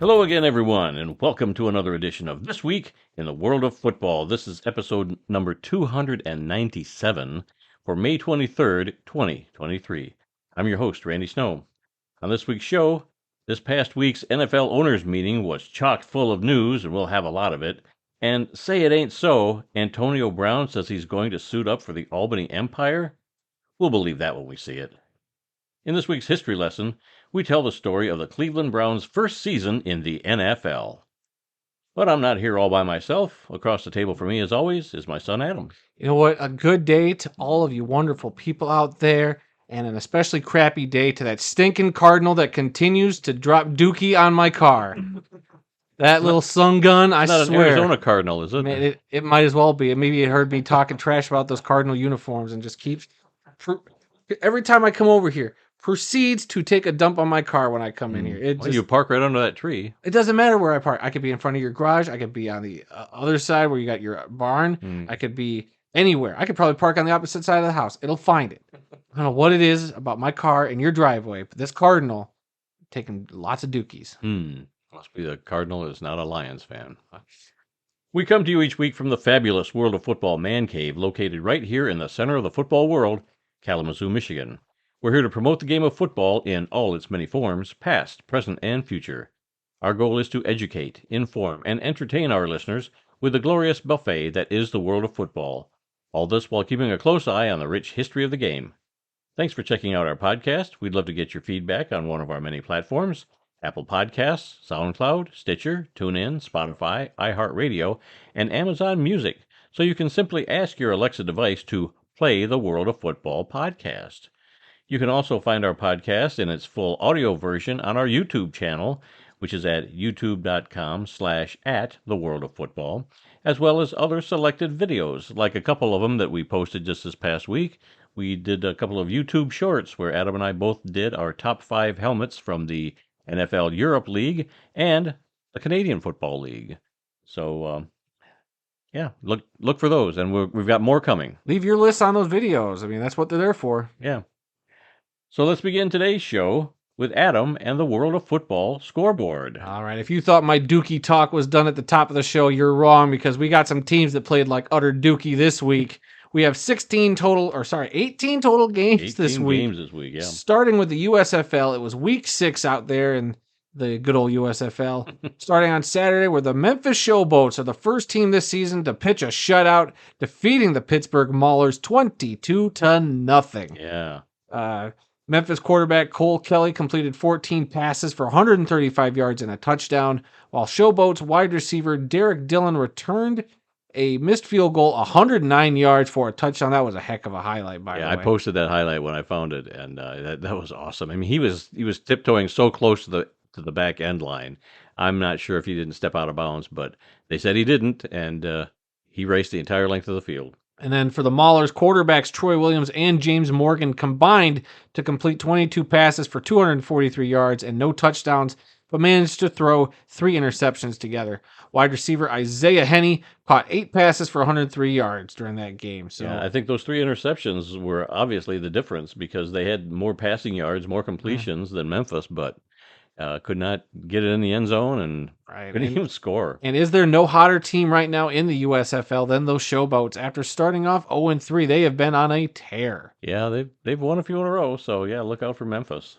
Hello again, everyone, and welcome to another edition of This Week in the World of Football. This is episode number 297 for May 23rd, 2023. I'm your host, Randy Snow. On this week's show, this past week's NFL owners meeting was chock full of news, and we'll have a lot of it. And say it ain't so, Antonio Brown says he's going to suit up for the Albany Empire. We'll believe that when we see it. In this week's history lesson, we tell the story of the Cleveland Browns' first season in the NFL. But I'm not here all by myself. Across the table from me, as always, is my son Adam. You know what? A good day to all of you wonderful people out there, and an especially crappy day to that stinking Cardinal that continues to drop dookie on my car. That little sun gun, I Not swear. an Arizona Cardinal, is it? Man, it might as well be. Maybe it heard me talking trash about those Cardinal uniforms and just keeps... Every time I come over here, proceeds to take a dump on my car when I come in here. Well, you park right under that tree. It doesn't matter where I park. I could be in front of your garage. I could be on the other side where you got your barn. I could be anywhere. I could probably park on the opposite side of the house. It'll find it. I don't know what it is about my car and your driveway, but this Cardinal taking lots of dookies. Must be the Cardinal is not a Lions fan. We come to you each week from the fabulous World of Football Man Cave, located right here in the center of the football world, Kalamazoo, Michigan. We're here to promote the game of football in all its many forms, past, present, and future. Our goal is to educate, inform, and entertain our listeners with the glorious buffet that is the world of football. All this while keeping a close eye on the rich history of the game. Thanks for checking out our podcast. We'd love to get your feedback on one of our many platforms: Apple Podcasts, SoundCloud, Stitcher, TuneIn, Spotify, iHeartRadio, and Amazon Music, so you can simply ask your Alexa device to play the World of Football podcast. You can also find our podcast in its full audio version on our YouTube channel, which is at youtube.com/@theworldoffootball, as well as other selected videos, like a couple of them that we posted just this past week. We did a couple of YouTube shorts where Adam and I both did our top 5 helmets from the NFL Europe League and the Canadian Football League. So, yeah, look for those, and we've got more coming. Leave your list on those videos. I mean, that's what they're there for. Yeah. So let's begin today's show with Adam and the World of Football scoreboard. All right, if you thought my dookie talk was done at the top of the show, you're wrong, because we got some teams that played like utter dookie this week. We have 18 total games this week. Yeah. Starting with the USFL, it was week 6 out there in the good old USFL. Starting on Saturday, where the Memphis Showboats are the first team this season to pitch a shutout, defeating the Pittsburgh Maulers 22-0. Yeah. Memphis quarterback Cole Kelly completed 14 passes for 135 yards and a touchdown, while Showboats wide receiver Derek Dillon returned a missed field goal 109 yards for a touchdown. That was a heck of a highlight, by the way. Yeah, I posted that highlight when I found it, and that was awesome. I mean, he was tiptoeing so close to the back end line. I'm not sure if he didn't step out of bounds, but they said he didn't, and he raced the entire length of the field. And then for the Maulers, quarterbacks Troy Williams and James Morgan combined to complete 22 passes for 243 yards and no touchdowns, but managed to throw 3 interceptions together. Wide receiver Isaiah Henney caught 8 passes for 103 yards during that game. So yeah, I think those 3 interceptions were obviously the difference, because they had more passing yards, more completions than Memphis, but could not get it in the end zone and couldn't even score. And is there no hotter team right now in the USFL than those Showboats? After starting off 0-3, they have been on a tear. Yeah, they've won a few in a row, so yeah, look out for Memphis.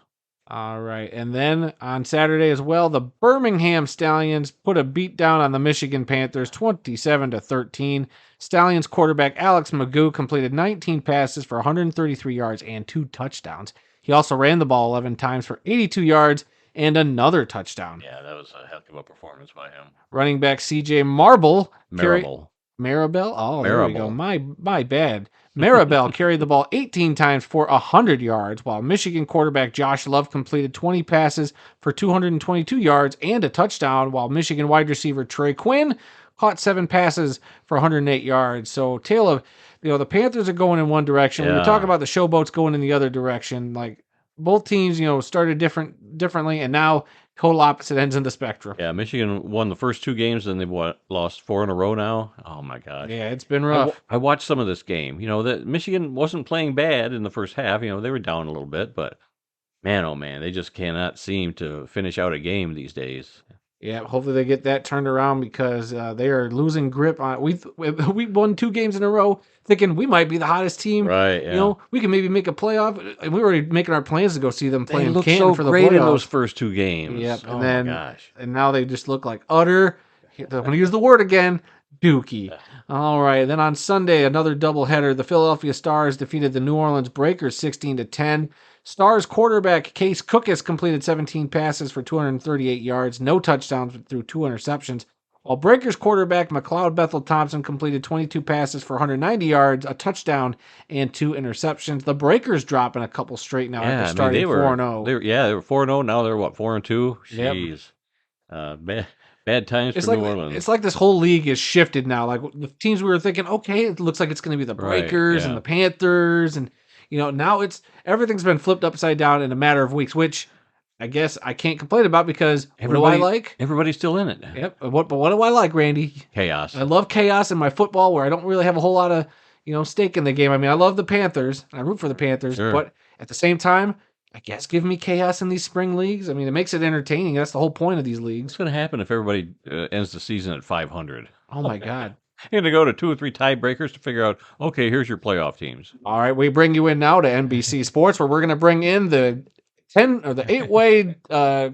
All right, and then on Saturday as well, the Birmingham Stallions put a beat down on the Michigan Panthers 27-13. Stallions quarterback Alex Magoo completed 19 passes for 133 yards and 2 touchdowns. He also ran the ball 11 times for 82 yards and another touchdown. Yeah, that was a heck of a performance by him. Running back C.J. Marable. Marable. Oh, there we go. My bad. Maribel carried the ball 18 times for 100 yards, while Michigan quarterback Josh Love completed 20 passes for 222 yards and a touchdown, while Michigan wide receiver Trey Quinn caught 7 passes for 108 yards. So, tale of, the Panthers are going in one direction. Yeah. We talk about the Showboats going in the other direction. Like, both teams, started differently, and now total opposite ends of the spectrum. Yeah, Michigan won the first 2 games, and they've lost 4 in a row now. Oh my gosh. Yeah, it's been rough. I watched some of this game. That Michigan wasn't playing bad in the first half. They were down a little bit, but man, oh man, they just cannot seem to finish out a game these days. Yeah, hopefully they get that turned around because they are losing grip on. We won 2 games in a row, thinking we might be the hottest team. Right, yeah. You know, we can maybe make a playoff. And we were already making our plans to go see them play They in looked Canton so for the great in those playoffs. first 2 games. Yep, Oh my gosh. and now they just look like utter. I'm going to use the word again, dookie. All right, then on Sunday, another doubleheader. The Philadelphia Stars defeated the New Orleans Breakers 16-10. Stars quarterback Case Cookus completed 17 passes for 238 yards, no touchdowns through 2 interceptions. While Breakers quarterback McLeod Bethel Thompson completed 22 passes for 190 yards, a touchdown, and 2 interceptions. The Breakers dropping a couple straight now after starting 4-0. They were 4-0. Now they're what, 4-2? Jeez. Yep. Bad times for New Orleans. It's like this whole league is shifted now. Like the teams we were thinking, okay, it looks like it's going to be the Breakers and the Panthers, and now everything's been flipped upside down in a matter of weeks, which I guess I can't complain about because what do I like? Everybody's still in it. Yep. But what do I like, Randy? Chaos. I love chaos in my football where I don't really have a whole lot of, stake in the game. I mean, I love the Panthers. I root for the Panthers, but at the same time, I guess give me chaos in these spring leagues. I mean, it makes it entertaining. That's the whole point of these leagues. What's going to happen if everybody ends the season at 500? Oh, my God. You're going to go to 2 or 3 tiebreakers to figure out, okay, here's your playoff teams. All right, we bring you in now to NBC Sports, where we're going to bring in the 8-way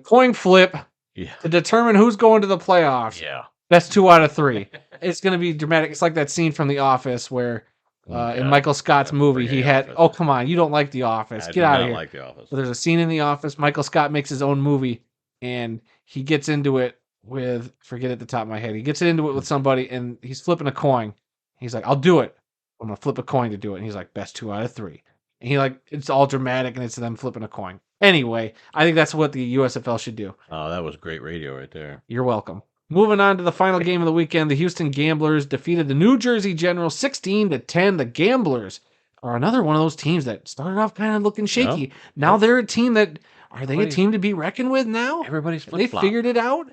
coin flip to determine who's going to the playoffs. Yeah. Best 2 out of 3. It's going to be dramatic. It's like that scene from The Office where in Michael Scott's movie, he had, oh, come on, you don't like The Office. Get out of here. I like The Office. So there's a scene in The Office. Michael Scott makes his own movie, and he gets into it with, forget at the top of my head, he gets into it with somebody, and he's flipping a coin. He's like, I'll do it. I'm going to flip a coin to do it. And he's like, best 2 out of 3. And he it's all dramatic, and it's them flipping a coin. Anyway, I think that's what the USFL should do. Oh, that was great radio right there. You're welcome. Moving on to the final game of the weekend, the Houston Gamblers defeated the New Jersey Generals 16-10. The Gamblers are another one of those teams that started off kind of looking shaky. Yep. Now they're a team that, are they a team to be reckoned with now? Everybody's flip-flop. They figured it out.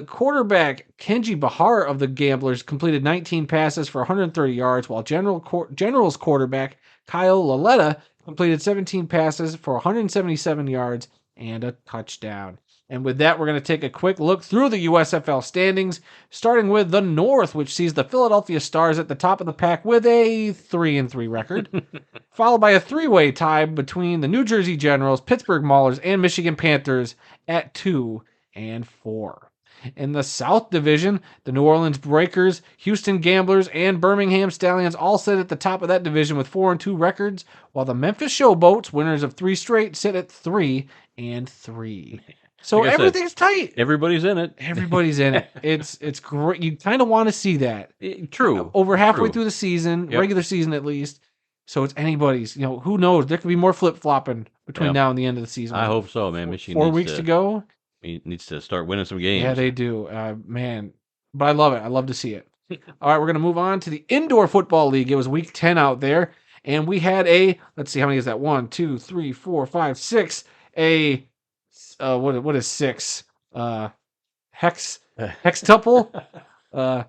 Quarterback Kenji Bahar of the Gamblers completed 19 passes for 130 yards, while Generals quarterback Kyle Laletta completed 17 passes for 177 yards and a touchdown. And with that, we're going to take a quick look through the USFL standings, starting with the North, which sees the Philadelphia Stars at the top of the pack with a 3-3 record, followed by a 3-way tie between the New Jersey Generals, Pittsburgh Maulers, and Michigan Panthers at 2-4. In the South Division, the New Orleans Breakers, Houston Gamblers, and Birmingham Stallions all sit at the top of that division with 4-2 records, while the Memphis Showboats, winners of 3 straight, sit at 3-3. So everything's tight. Everybody's in it. Everybody's in it. It's great. You kind of want to see that. True. Over halfway through the season, regular season at least. So it's anybody's. Who knows? There could be more flip-flopping between now and the end of the season. I hope so, man. Michigan 4 weeks to go. He needs to start winning some games. Yeah, they do. Man. But I love it. I love to see it. All right, we're going to move on to the Indoor Football League. It was week 10 out there. And we had let's see, how many is that? 1, 2, 3, 4, 5, 6. What is 6? Hextuple? A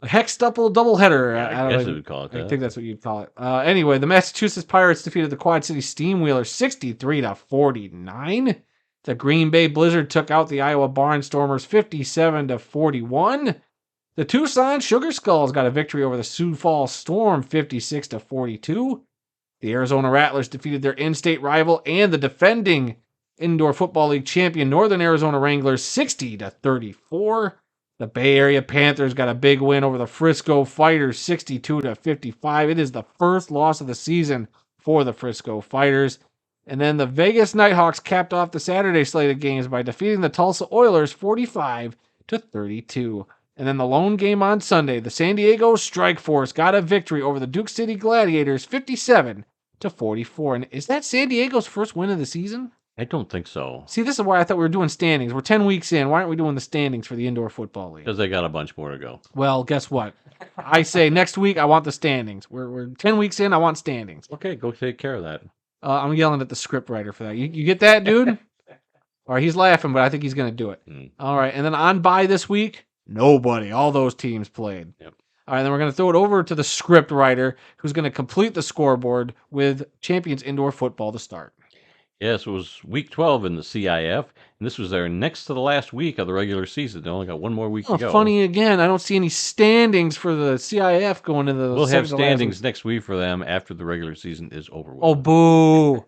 hextuple doubleheader. I guess we'd call it that. I think that's what you'd call it. Anyway, the Massachusetts Pirates defeated the Quad City Steamwheelers 63-49. The Green Bay Blizzard took out the Iowa Barnstormers 57-41. The Tucson Sugar Skulls got a victory over the Sioux Falls Storm 56-42. The Arizona Rattlers defeated their in-state rival and the defending Indoor Football League champion Northern Arizona Wranglers 60-34. The Bay Area Panthers got a big win over the Frisco Fighters 62-55. It is the first loss of the season for the Frisco Fighters. And then the Vegas Nighthawks capped off the Saturday slate of games by defeating the Tulsa Oilers 45-32. And then the lone game on Sunday, the San Diego Strike Force got a victory over the Duke City Gladiators 57-44. And is that San Diego's first win of the season? I don't think so. See, this is why I thought we were doing standings. We're 10 weeks in. Why aren't we doing the standings for the Indoor Football League? Because they got a bunch more to go. Well, guess what? I say next week I want the standings. We're 10 weeks in. I want standings. Okay, go take care of that. I'm yelling at the script writer for that. You get that, dude? All right, he's laughing, but I think he's going to do it. All right, and then on bye this week, nobody. All those teams played. Yep. All right, then we're going to throw it over to the script writer who's going to complete the scoreboard with Champions Indoor Football to start. Yes, it was week 12 in the CIF, and this was their next to the last week of the regular season. They only got one more week to go. Funny again, I don't see any standings for the CIF going into the We'll have second to last standings week. next week for them after the regular season is over with. Oh, boo.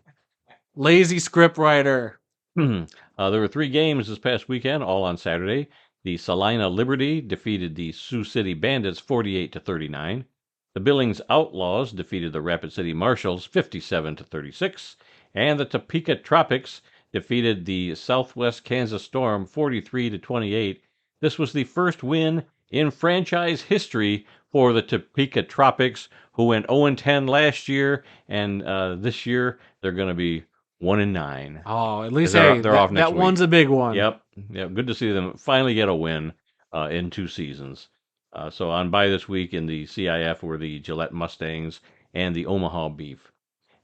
Lazy scriptwriter. There were 3 games this past weekend, all on Saturday. The Salina Liberty defeated the Sioux City Bandits 48-39. The Billings Outlaws defeated the Rapid City Marshals 57-36, and the Topeka Tropics defeated the Southwest Kansas Storm 43-28. This was the first win in franchise history for the Topeka Tropics, who went 0-10 last year, and this year they're going to be 1-9. Oh, at least they're off next week. That one's a big one. Yep. Good to see them finally get a win in 2 seasons. So on bye this week in the CIF were the Gillette Mustangs and the Omaha Beef.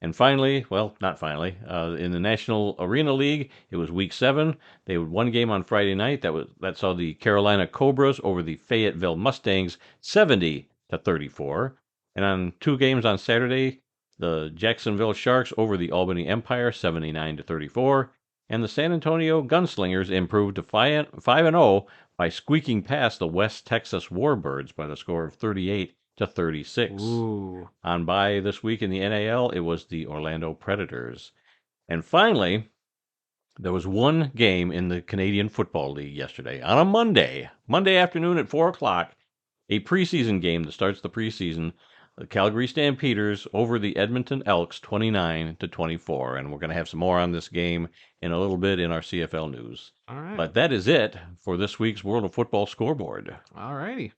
And finally, well, not finally, in the National Arena League, it was week 7. They had one game on Friday night that saw the Carolina Cobras over the Fayetteville Mustangs 70-34. And on 2 games on Saturday, the Jacksonville Sharks over the Albany Empire 79-34, and the San Antonio Gunslingers improved to 5-0 by squeaking past the West Texas Warbirds by the score of 38-36. Ooh. On bye this week in the NAL, it was the Orlando Predators. And finally, there was one game in the Canadian Football League yesterday on a Monday afternoon at 4 o'clock, a preseason game that starts the preseason. The Calgary Stampeders over the Edmonton Elks 29-24, and we're going to have some more on this game in a little bit in our CFL news. All right. But that is it for this week's World of Football scoreboard. All righty.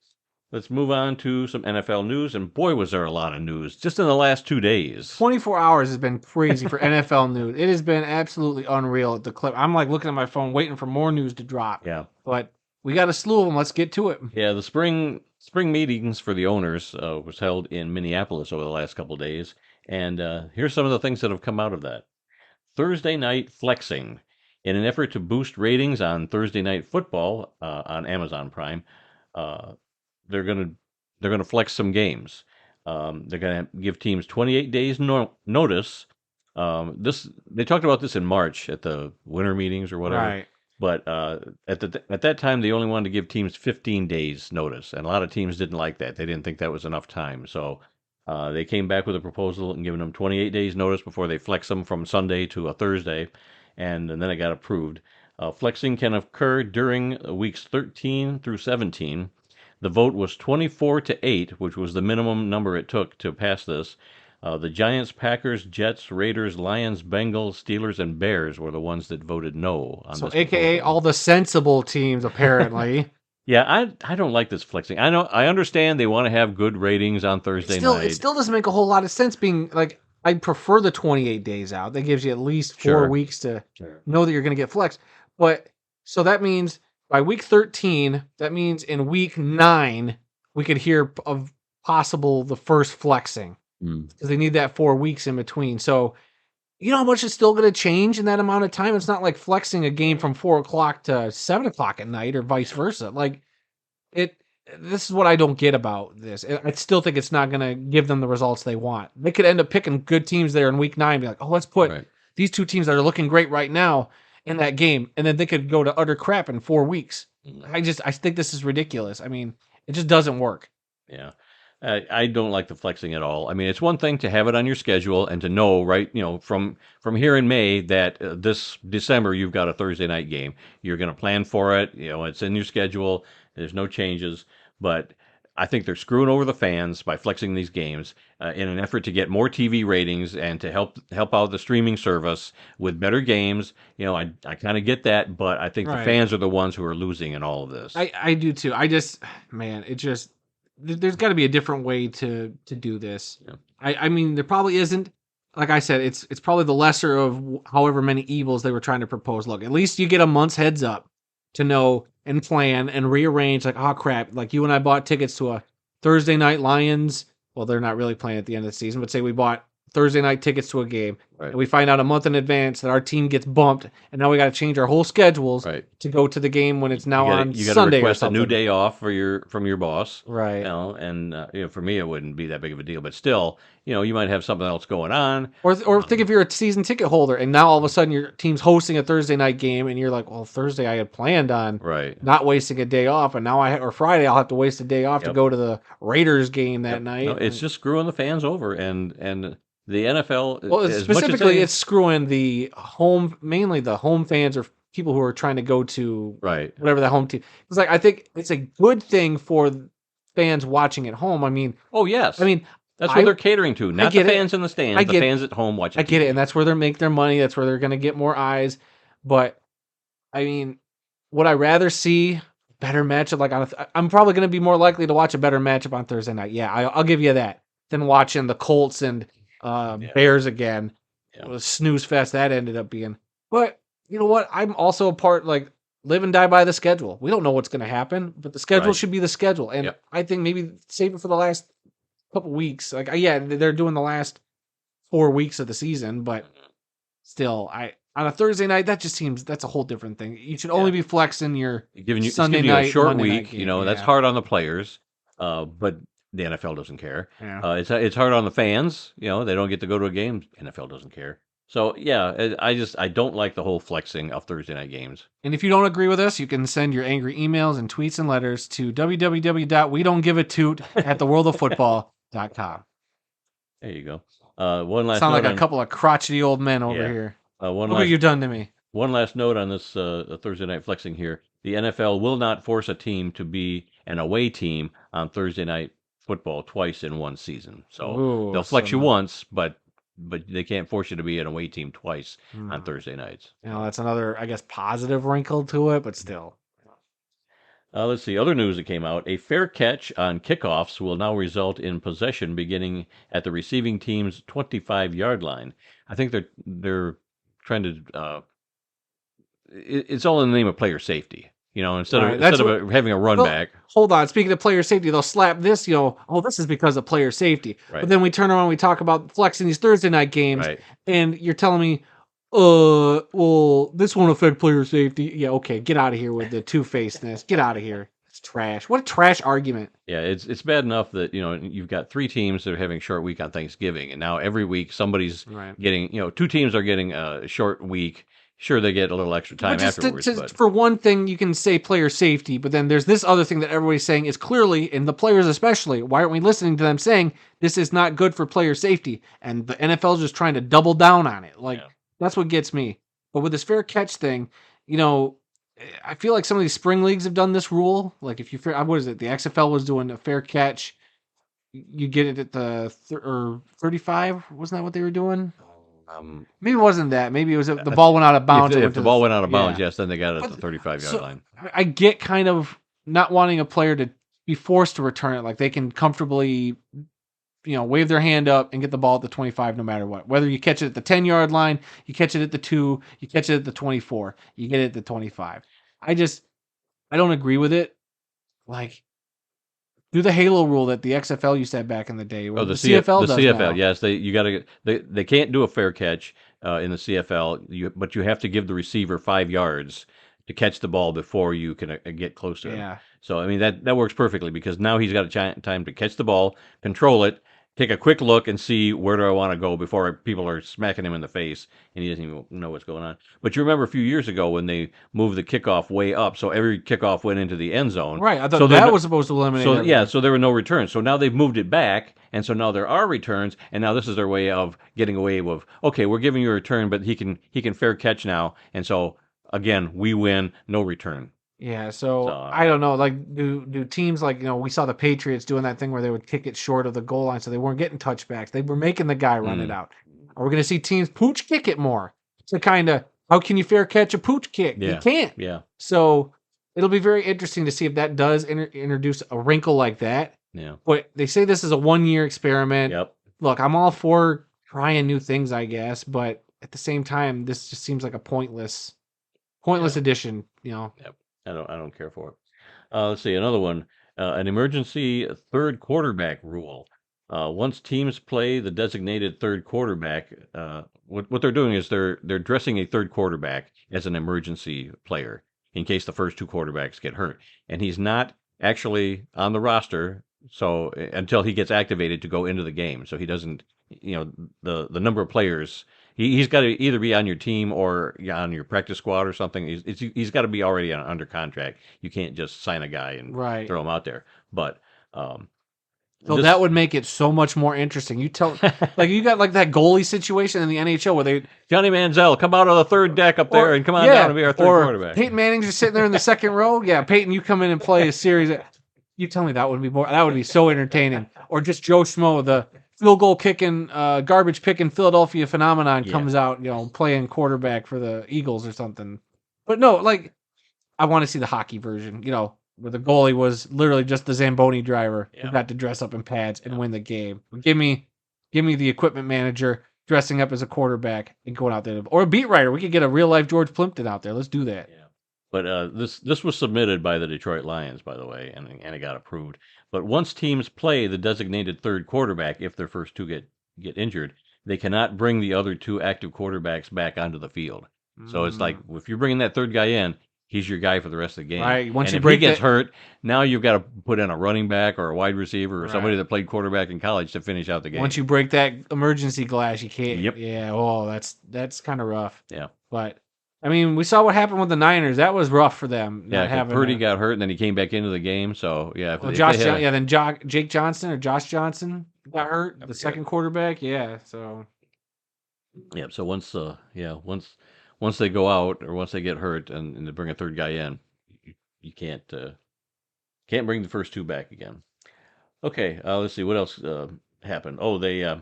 Let's move on to some NFL news, and boy, was there a lot of news just in the last 2 days. 24 hours has been crazy for NFL news. It has been absolutely unreal at the clip. I'm like looking at my phone waiting for more news to drop. Yeah. But we got a slew of them. Let's get to it. Yeah, the spring meetings for the owners was held in Minneapolis over the last couple of days, and here's some of the things that have come out of that. Thursday night flexing. In an effort to boost ratings on Thursday Night Football on Amazon Prime, they're gonna flex some games. They're gonna give teams 28 days notice. They talked about this in March at the winter meetings or whatever. Right. But at that time, they only wanted to give teams 15 days notice, and a lot of teams didn't like that. They didn't think that was enough time. So they came back with a proposal and giving them 28 days notice before they flex them from Sunday to a Thursday, and then it got approved. Flexing can occur during weeks 13 through 17. The vote was 24-8, which was the minimum number it took to pass this. The Giants, Packers, Jets, Raiders, Lions, Bengals, Steelers, and Bears were the ones that voted no on this. AKA all the sensible teams, apparently. Yeah, I don't like this flexing. I understand they want to have good ratings on Thursday night. It still doesn't make a whole lot of sense being like, I prefer the 28 days out. That gives you at least 4 weeks to know that you're going to get flexed. But so that means by week 13, that means in week 9, we could hear of possible the first flexing. Because they need that 4 weeks in between. So, you know how much is still going to change in that amount of time? It's not like flexing a game from 4 o'clock to 7 o'clock at night or vice versa. Like, this is what I don't get about this. I still think it's not going to give them the results they want. They could end up picking good teams there in week 9 and be like, oh, let's put these 2 teams that are looking great right now in that game. And then they could go to utter crap in 4 weeks. I think this is ridiculous. I mean, it just doesn't work. Yeah. I don't like the flexing at all. I mean, it's one thing to have it on your schedule and to know, right, from here in May that this December you've got a Thursday night game. You're going to plan for it. It's in your schedule. There's no changes. But I think they're screwing over the fans by flexing these games in an effort to get more TV ratings and to help out the streaming service with better games. I kind of get that, but I think the fans are the ones who are losing in all of this. I do too. There's got to be a different way to do this. Yeah. I mean, there probably isn't. Like I said, it's probably the lesser of however many evils they were trying to propose. Look, at least you get a month's heads up to know and plan and rearrange. Like, oh crap! Like you and I bought tickets to a Thursday night Lions. Well, they're not really playing at the end of the season, but say we bought Thursday night tickets to a game, Right. and we find out a month in advance that our team gets bumped, and now we got to change our whole schedules to go to the game when it's now on You got to Sunday or request a something. new day off from your boss, Right? and for me, it wouldn't be that big of a deal, but still, you might have something else going on. Or think if you're a season ticket holder, and now all of a sudden your team's hosting a Thursday night game, and you're like, well, Thursday I had planned on not wasting a day off, and now or Friday I'll have to waste a day off to go to the Raiders game that night. No, it's just screwing the fans over, and the NFL. Well, specifically, it's screwing mainly the home fans or people who are trying to go to whatever the home team. It's like I think it's a good thing for fans watching at home. I mean, yes, I mean that's what they're catering to, not the fans in the stands, the fans at home watching. I get it, and that's where they make their money. That's where they're going to get more eyes. But I mean, would I rather see better matchup? Like I'm probably going to be more likely to watch a better matchup on Thursday night. Yeah, I'll give you that than watching the Colts and Bears again. It was snooze fest that ended up being. But you know what? I'm also a part, like, live and die by the schedule. We don't know what's going to happen, but the schedule should be the schedule. And I think maybe save it for the last couple weeks. Like, they're doing the last 4 weeks of the season, but still, on a Thursday night, that just seems that's a whole different thing. You should only be flexing your Sunday night, a short Monday week. Night That's hard on the players, but the NFL doesn't care. Yeah. It's hard on the fans. They don't get to go to a game. NFL doesn't care. So I don't like the whole flexing of Thursday night games. And if you don't agree with us, you can send your angry emails and tweets and letters to www.wedon'tgiveatoot@theworldoffootball.com. There you go. One last sound like a couple of crotchety old men over here. Look what you've done to me. One last note on this Thursday night flexing here. The NFL will not force a team to be an away team on Thursday night football twice in one season. So they'll flex you once, but they can't force you to be an away team twice on Thursday nights. That's another, I guess, positive wrinkle to it, but still. Let's see. Other news that came out. A fair catch on kickoffs will now result in possession beginning at the receiving team's 25-yard line. I think they're trying to... it's all in the name of player safety. Instead of having a run back. Hold on. Speaking of player safety, they'll slap this, this is because of player safety. Right. But then we turn around and we talk about flexing these Thursday night games, and you're telling me, well, this won't affect player safety. Yeah, okay, get out of here with the two-facedness. Get out of here. It's trash. What a trash argument. Yeah, it's bad enough that, you've got 3 teams that are having a short week on Thanksgiving, and now every week somebody's getting, 2 teams are getting a short week. Sure, they get a little extra time afterwards. For one thing, you can say player safety, but then there's this other thing that everybody's saying is clearly, and the players especially, why aren't we listening to them saying this is not good for player safety? And the NFL is just trying to double down on it. That's what gets me. But with this fair catch thing, I feel like some of these spring leagues have done this rule. Like if you what is it? The XFL was doing a fair catch. You get it at the 35. Wasn't that what they were doing? Maybe it wasn't that. Maybe it was the ball went out of bounds. If the ball went out of bounds, yes, then they got it at the 35-yard line. I get kind of not wanting a player to be forced to return it. Like they can comfortably, wave their hand up and get the ball at the 25 no matter what. Whether you catch it at the 10-yard line, you catch it at the 2, you catch it at the 24, you get it at the 25. I don't agree with it. Like, do the halo rule that the XFL used to have back in the day. The CFL does CFL, now. yes. They can't do a fair catch in the CFL, but you have to give the receiver 5 yards to catch the ball before you can get close to him. Yeah. So, I mean, that works perfectly because now he's got a time to catch the ball, control it, take a quick look and see where do I want to go before people are smacking him in the face and he doesn't even know what's going on. But you remember a few years ago when they moved the kickoff way up, so every kickoff went into the end zone. Right, I thought that was supposed to eliminate everything. So there were no returns. So now they've moved it back, and so now there are returns, and now this is their way of getting away with, okay, we're giving you a return, but he can fair catch now, and so, again, we win, no return. Yeah, so I don't know. Like, do teams like, we saw the Patriots doing that thing where they would kick it short of the goal line, so they weren't getting touchbacks. They were making the guy run it out. Are we going to see teams pooch kick it more? To kind of, how can you fair catch a pooch kick? Yeah. You can't. Yeah. So it'll be very interesting to see if that does introduce a wrinkle like that. Yeah. But they say this is a 1-year experiment. Yep. Look, I'm all for trying new things, I guess, but at the same time, this just seems like a pointless addition. Yep. I don't care for it. Let's see another one. An emergency third quarterback rule. Once teams play the designated third quarterback, what they're doing is they're dressing a third quarterback as an emergency player in case the first two quarterbacks get hurt, and he's not actually on the roster. So until he gets activated to go into the game, so he doesn't, the number of players. He's got to either be on your team or on your practice squad or something. He's got to be already under contract. You can't just sign a guy and throw him out there. But so that would make it so much more interesting. You got like that goalie situation in the NHL where Johnny Manziel, come out of the third deck up there and come on down and be our third quarterback. Peyton Manning's just sitting there in the second row. Yeah, Peyton, you come in and play a series. You tell me that would be so entertaining. Or just Joe Schmo, the field goal kicking, garbage picking Philadelphia phenomenon comes out, playing quarterback for the Eagles or something. But no, like I want to see the hockey version, where the goalie was literally just the Zamboni driver who got to dress up in pads and win the game. Give me the equipment manager dressing up as a quarterback and going out there. Or a beat writer. We could get a real-life George Plimpton out there. Let's do that. Yeah. But this was submitted by the Detroit Lions, by the way, and it got approved. But once teams play the designated third quarterback, if their first two get injured, they cannot bring the other two active quarterbacks back onto the field. So it's like, if you're bringing that third guy in, he's your guy for the rest of the game. Right. Once if he gets hurt, now you've got to put in a running back or a wide receiver or somebody that played quarterback in college to finish out the game. Once you break that emergency glass, you can't. Yep. Yeah. Oh, that's kind of rough. Yeah. But I mean, we saw what happened with the Niners. That was rough for them. Yeah. Purdy got hurt and then he came back into the game. So yeah. Then Jake Johnson or Josh Johnson got hurt. The second quarterback. Yeah. So. Yeah. So once they go out or once they get hurt and they bring a third guy in, you can't bring the first two back again. Okay, let's see what else happened. Oh, they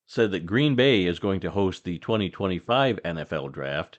said that Green Bay is going to host the 2025 NFL Draft.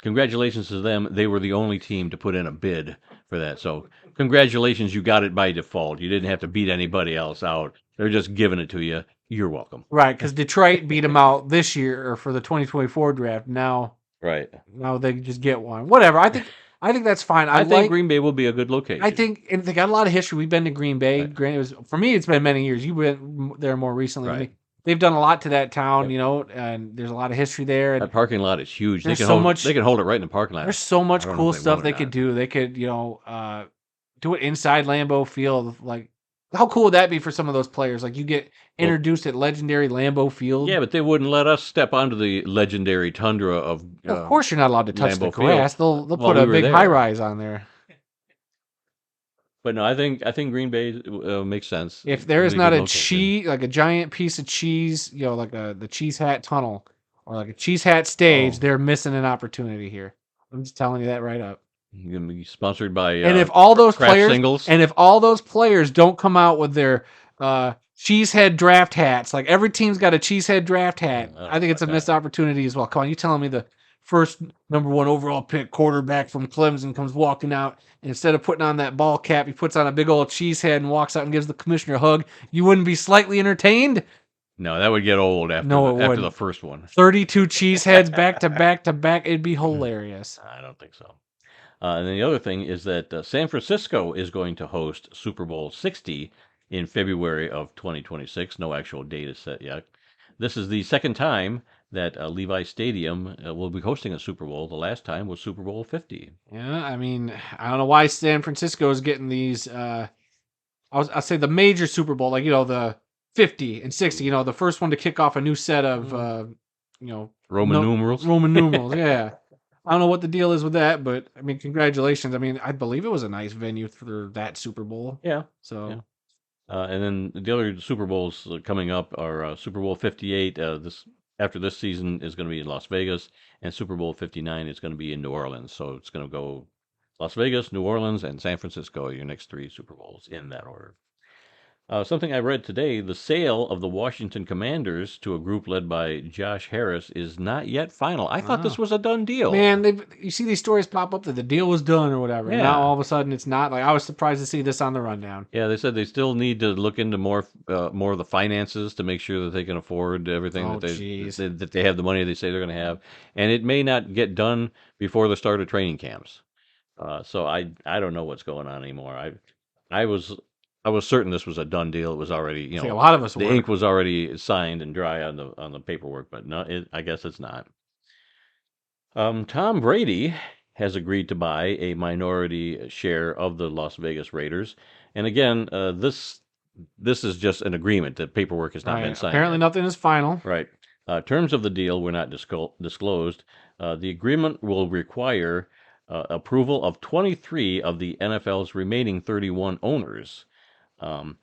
Congratulations to them. They were the only team to put in a bid for that. So congratulations, you got it by default. You didn't have to beat anybody else out. They're just giving it to you. You're welcome. Right, because Detroit beat them out this year or for the 2024 draft. Now they just get one. Whatever. I think that's fine. I think Green Bay will be a good location. I think and they got a lot of history. We've been to Green Bay. Right. Granted, for me, it's been many years. You went there more recently. Right. They've done a lot to that town, and there's a lot of history there. And that parking lot is huge. They can hold it right in the parking lot. There's so much cool stuff they could do. They could, do it inside Lambeau Field. Like, how cool would that be for some of those players? Like, you get introduced at legendary Lambeau Field. Yeah, but they wouldn't let us step onto the legendary tundra of. Of course, you're not allowed to touch the grass. They'll put a big high rise on there. But no, I think Green Bay makes sense. If there is not a cheese, like a giant piece of cheese, like the Cheese Hat Tunnel or like a Cheese Hat stage, they're missing an opportunity here. I'm just telling you that right up. You're gonna be sponsored by and if all those players singles. And if all those players don't come out with their Cheesehead draft hats, like every team's got a Cheesehead draft hat, I think it's a missed opportunity as well. Come on, you telling me the first number 1 overall pick quarterback from Clemson comes walking out, and instead of putting on that ball cap, he puts on a big old cheese head and walks out and gives the commissioner a hug. You wouldn't be slightly entertained? No, that would get old after the first one. 32 cheese heads back to back to back. It'd be hilarious. I don't think so. And then the other thing is that San Francisco is going to host Super Bowl 60 in February of 2026. No actual date is set yet. This is the second time that Levi Stadium will be hosting a Super Bowl. The last time was Super Bowl 50. Yeah, I mean, I don't know why San Francisco is getting these. I'll say the major Super Bowl, like the 50 and 60. The first one to kick off a new set of Roman numerals. Roman numerals, yeah. I don't know what the deal is with that, but I mean, congratulations. I mean, I believe it was a nice venue for that Super Bowl. Yeah. So. Yeah. And then the other Super Bowls coming up are Super Bowl 58. After this season is going to be in Las Vegas, and Super Bowl 59 is going to be in New Orleans. So it's going to go Las Vegas, New Orleans, and San Francisco, your next 3 Super Bowls in that order. Something I read today, the sale of the Washington Commanders to a group led by Josh Harris is not yet final. I thought this was a done deal. Man, you see these stories pop up that the deal was done or whatever. Yeah. And now all of a sudden it's not. Like, I was surprised to see this on the rundown. Yeah, they said they still need to look into more of the finances to make sure that they can afford everything that they have the money they say they're going to have. And it may not get done before the start of training camps. So I don't know what's going on anymore. I was I was certain this was a done deal. It was already, See, a lot of us the were. ink was already signed and dry on the paperwork, but no, I guess it's not. Tom Brady has agreed to buy a minority share of the Las Vegas Raiders, and again, this is just an agreement. The paperwork has not been signed. Apparently, yet. nothing is final. Right. Terms of the deal were not disclosed. The agreement will require approval of 23 of the NFL's remaining 31 owners. Um,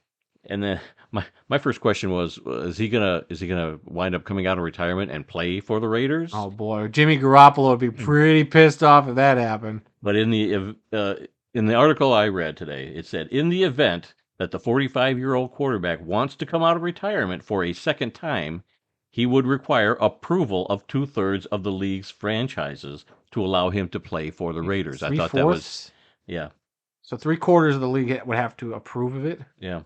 and then my first question was, is he gonna wind up coming out of retirement and play for the Raiders? Oh boy, Jimmy Garoppolo would be pretty pissed off if that happened. But in the article I read today, it said in the event that the 45-year-old quarterback wants to come out of retirement for a second time, he would require approval of 2/3 of the league's franchises to allow him to play for the Raiders. I thought that was, yeah. So 3/4 of the league would have to approve of it. Yeah.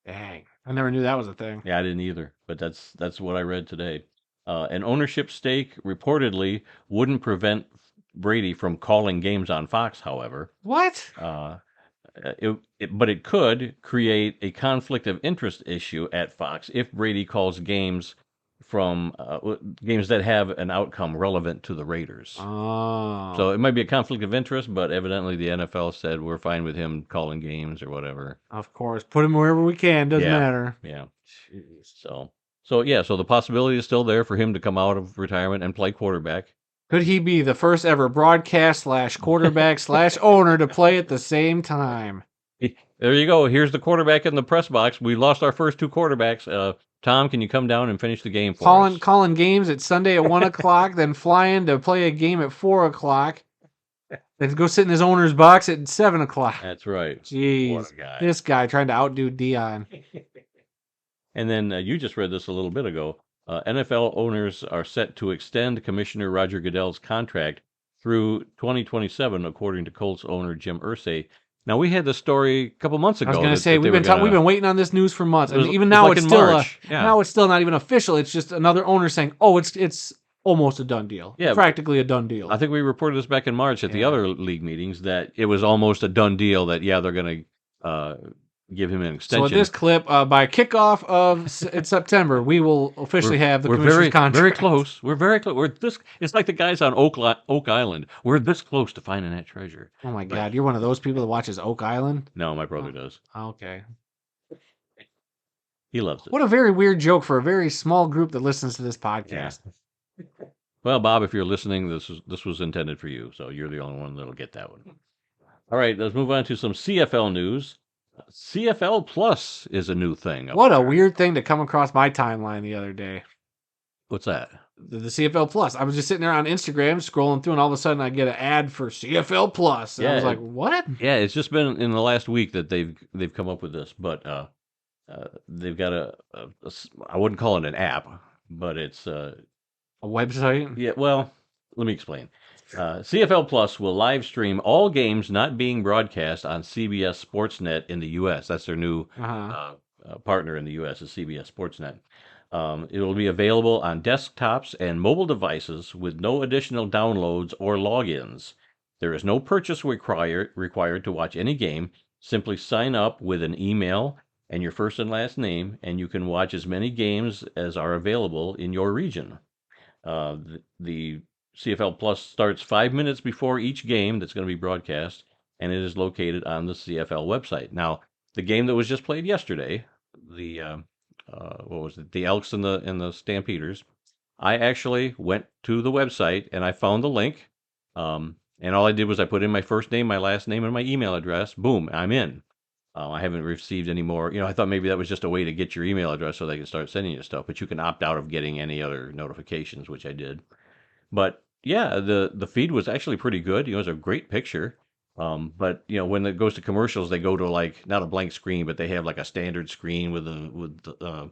Dang, I never knew that was a thing. Yeah, I didn't either, but that's what I read today. An ownership stake reportedly wouldn't prevent Brady from calling games on Fox, however. What? But it could create a conflict of interest issue at Fox if Brady calls games from games that have an outcome relevant to the Raiders. Oh. So it might be a conflict of interest, but evidently the NFL said we're fine with him calling games or whatever. Of course, put him wherever we can. Doesn't matter. Yeah. Jeez. So the possibility is still there for him to come out of retirement and play quarterback. Could he be the first ever broadcast / quarterback / owner to play at the same time? There you go. Here's the quarterback in the press box. We lost our first two quarterbacks. Tom, can you come down and finish the game for us? Calling games at Sunday at 1 o'clock, then flying to play a game at 4 o'clock. Then go sit in his owner's box at 7 o'clock. That's right. Jeez. What a guy. This guy trying to outdo Dion. And then you just read this a little bit ago. NFL owners are set to extend Commissioner Roger Goodell's contract through 2027, according to Colts owner Jim Irsay. Now, we had this story a couple months ago. I was going to say, we've been waiting on this news for months. And even now, like it's still now it's still not even official. It's just another owner saying, oh, it's almost a done deal. Yeah, practically a done deal. I think we reported this back in March at the other league meetings that it was almost a done deal that, they're going to give him an extension. So this clip, by kickoff of in September, we will officially have the commissioner's contract. Very close. We're very close. It's like the guys on Oak Island. We're this close to finding that treasure. Oh my God, you're one of those people that watches Oak Island? No, my brother does. Okay. He loves it. What a very weird joke for a very small group that listens to this podcast. Yeah. Well, Bob, if you're listening, this was intended for you, so you're the only one that'll get that one. All right, let's move on to some CFL news. CFL Plus is a new thing. What a weird thing to come across my timeline the other day. What's that? The CFL Plus. I was just sitting there on Instagram scrolling through, and all of a sudden I get an ad for CFL Plus. And I was like, what? Yeah, it's just been in the last week that they've come up with this, but they've got I wouldn't call it an app, but it's a website. Yeah, well, let me explain. CFL Plus will live stream all games not being broadcast on CBS Sportsnet in the U.S. That's their new partner in the U.S. is CBS Sportsnet. It will be available on desktops and mobile devices with no additional downloads or logins. There is no purchase required to watch any game. Simply sign up with an email and your first and last name, and you can watch as many games as are available in your region. The CFL Plus starts 5 minutes before each game that's going to be broadcast, and it is located on the CFL website. Now, the game that was just played yesterday, the what was it? The Elks and the Stampeders. I actually went to the website and I found the link, and all I did was I put in my first name, my last name, and my email address. Boom, I'm in. I haven't received any more. I thought maybe that was just a way to get your email address so they can start sending you stuff, but you can opt out of getting any other notifications, which I did. But yeah, the feed was actually pretty good. It was a great picture. But when it goes to commercials, they go to like not a blank screen, but they have like a standard screen with a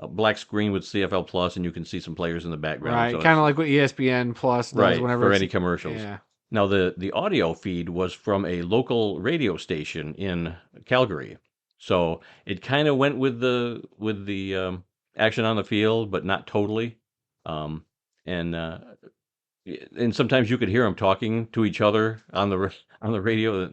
black screen with CFL Plus, and you can see some players in the background. Right, so kind of like what ESPN Plus does whenever for any commercials. Yeah. Now the audio feed was from a local radio station in Calgary, so it kind of went with the action on the field, but not totally. And sometimes you could hear them talking to each other on the radio.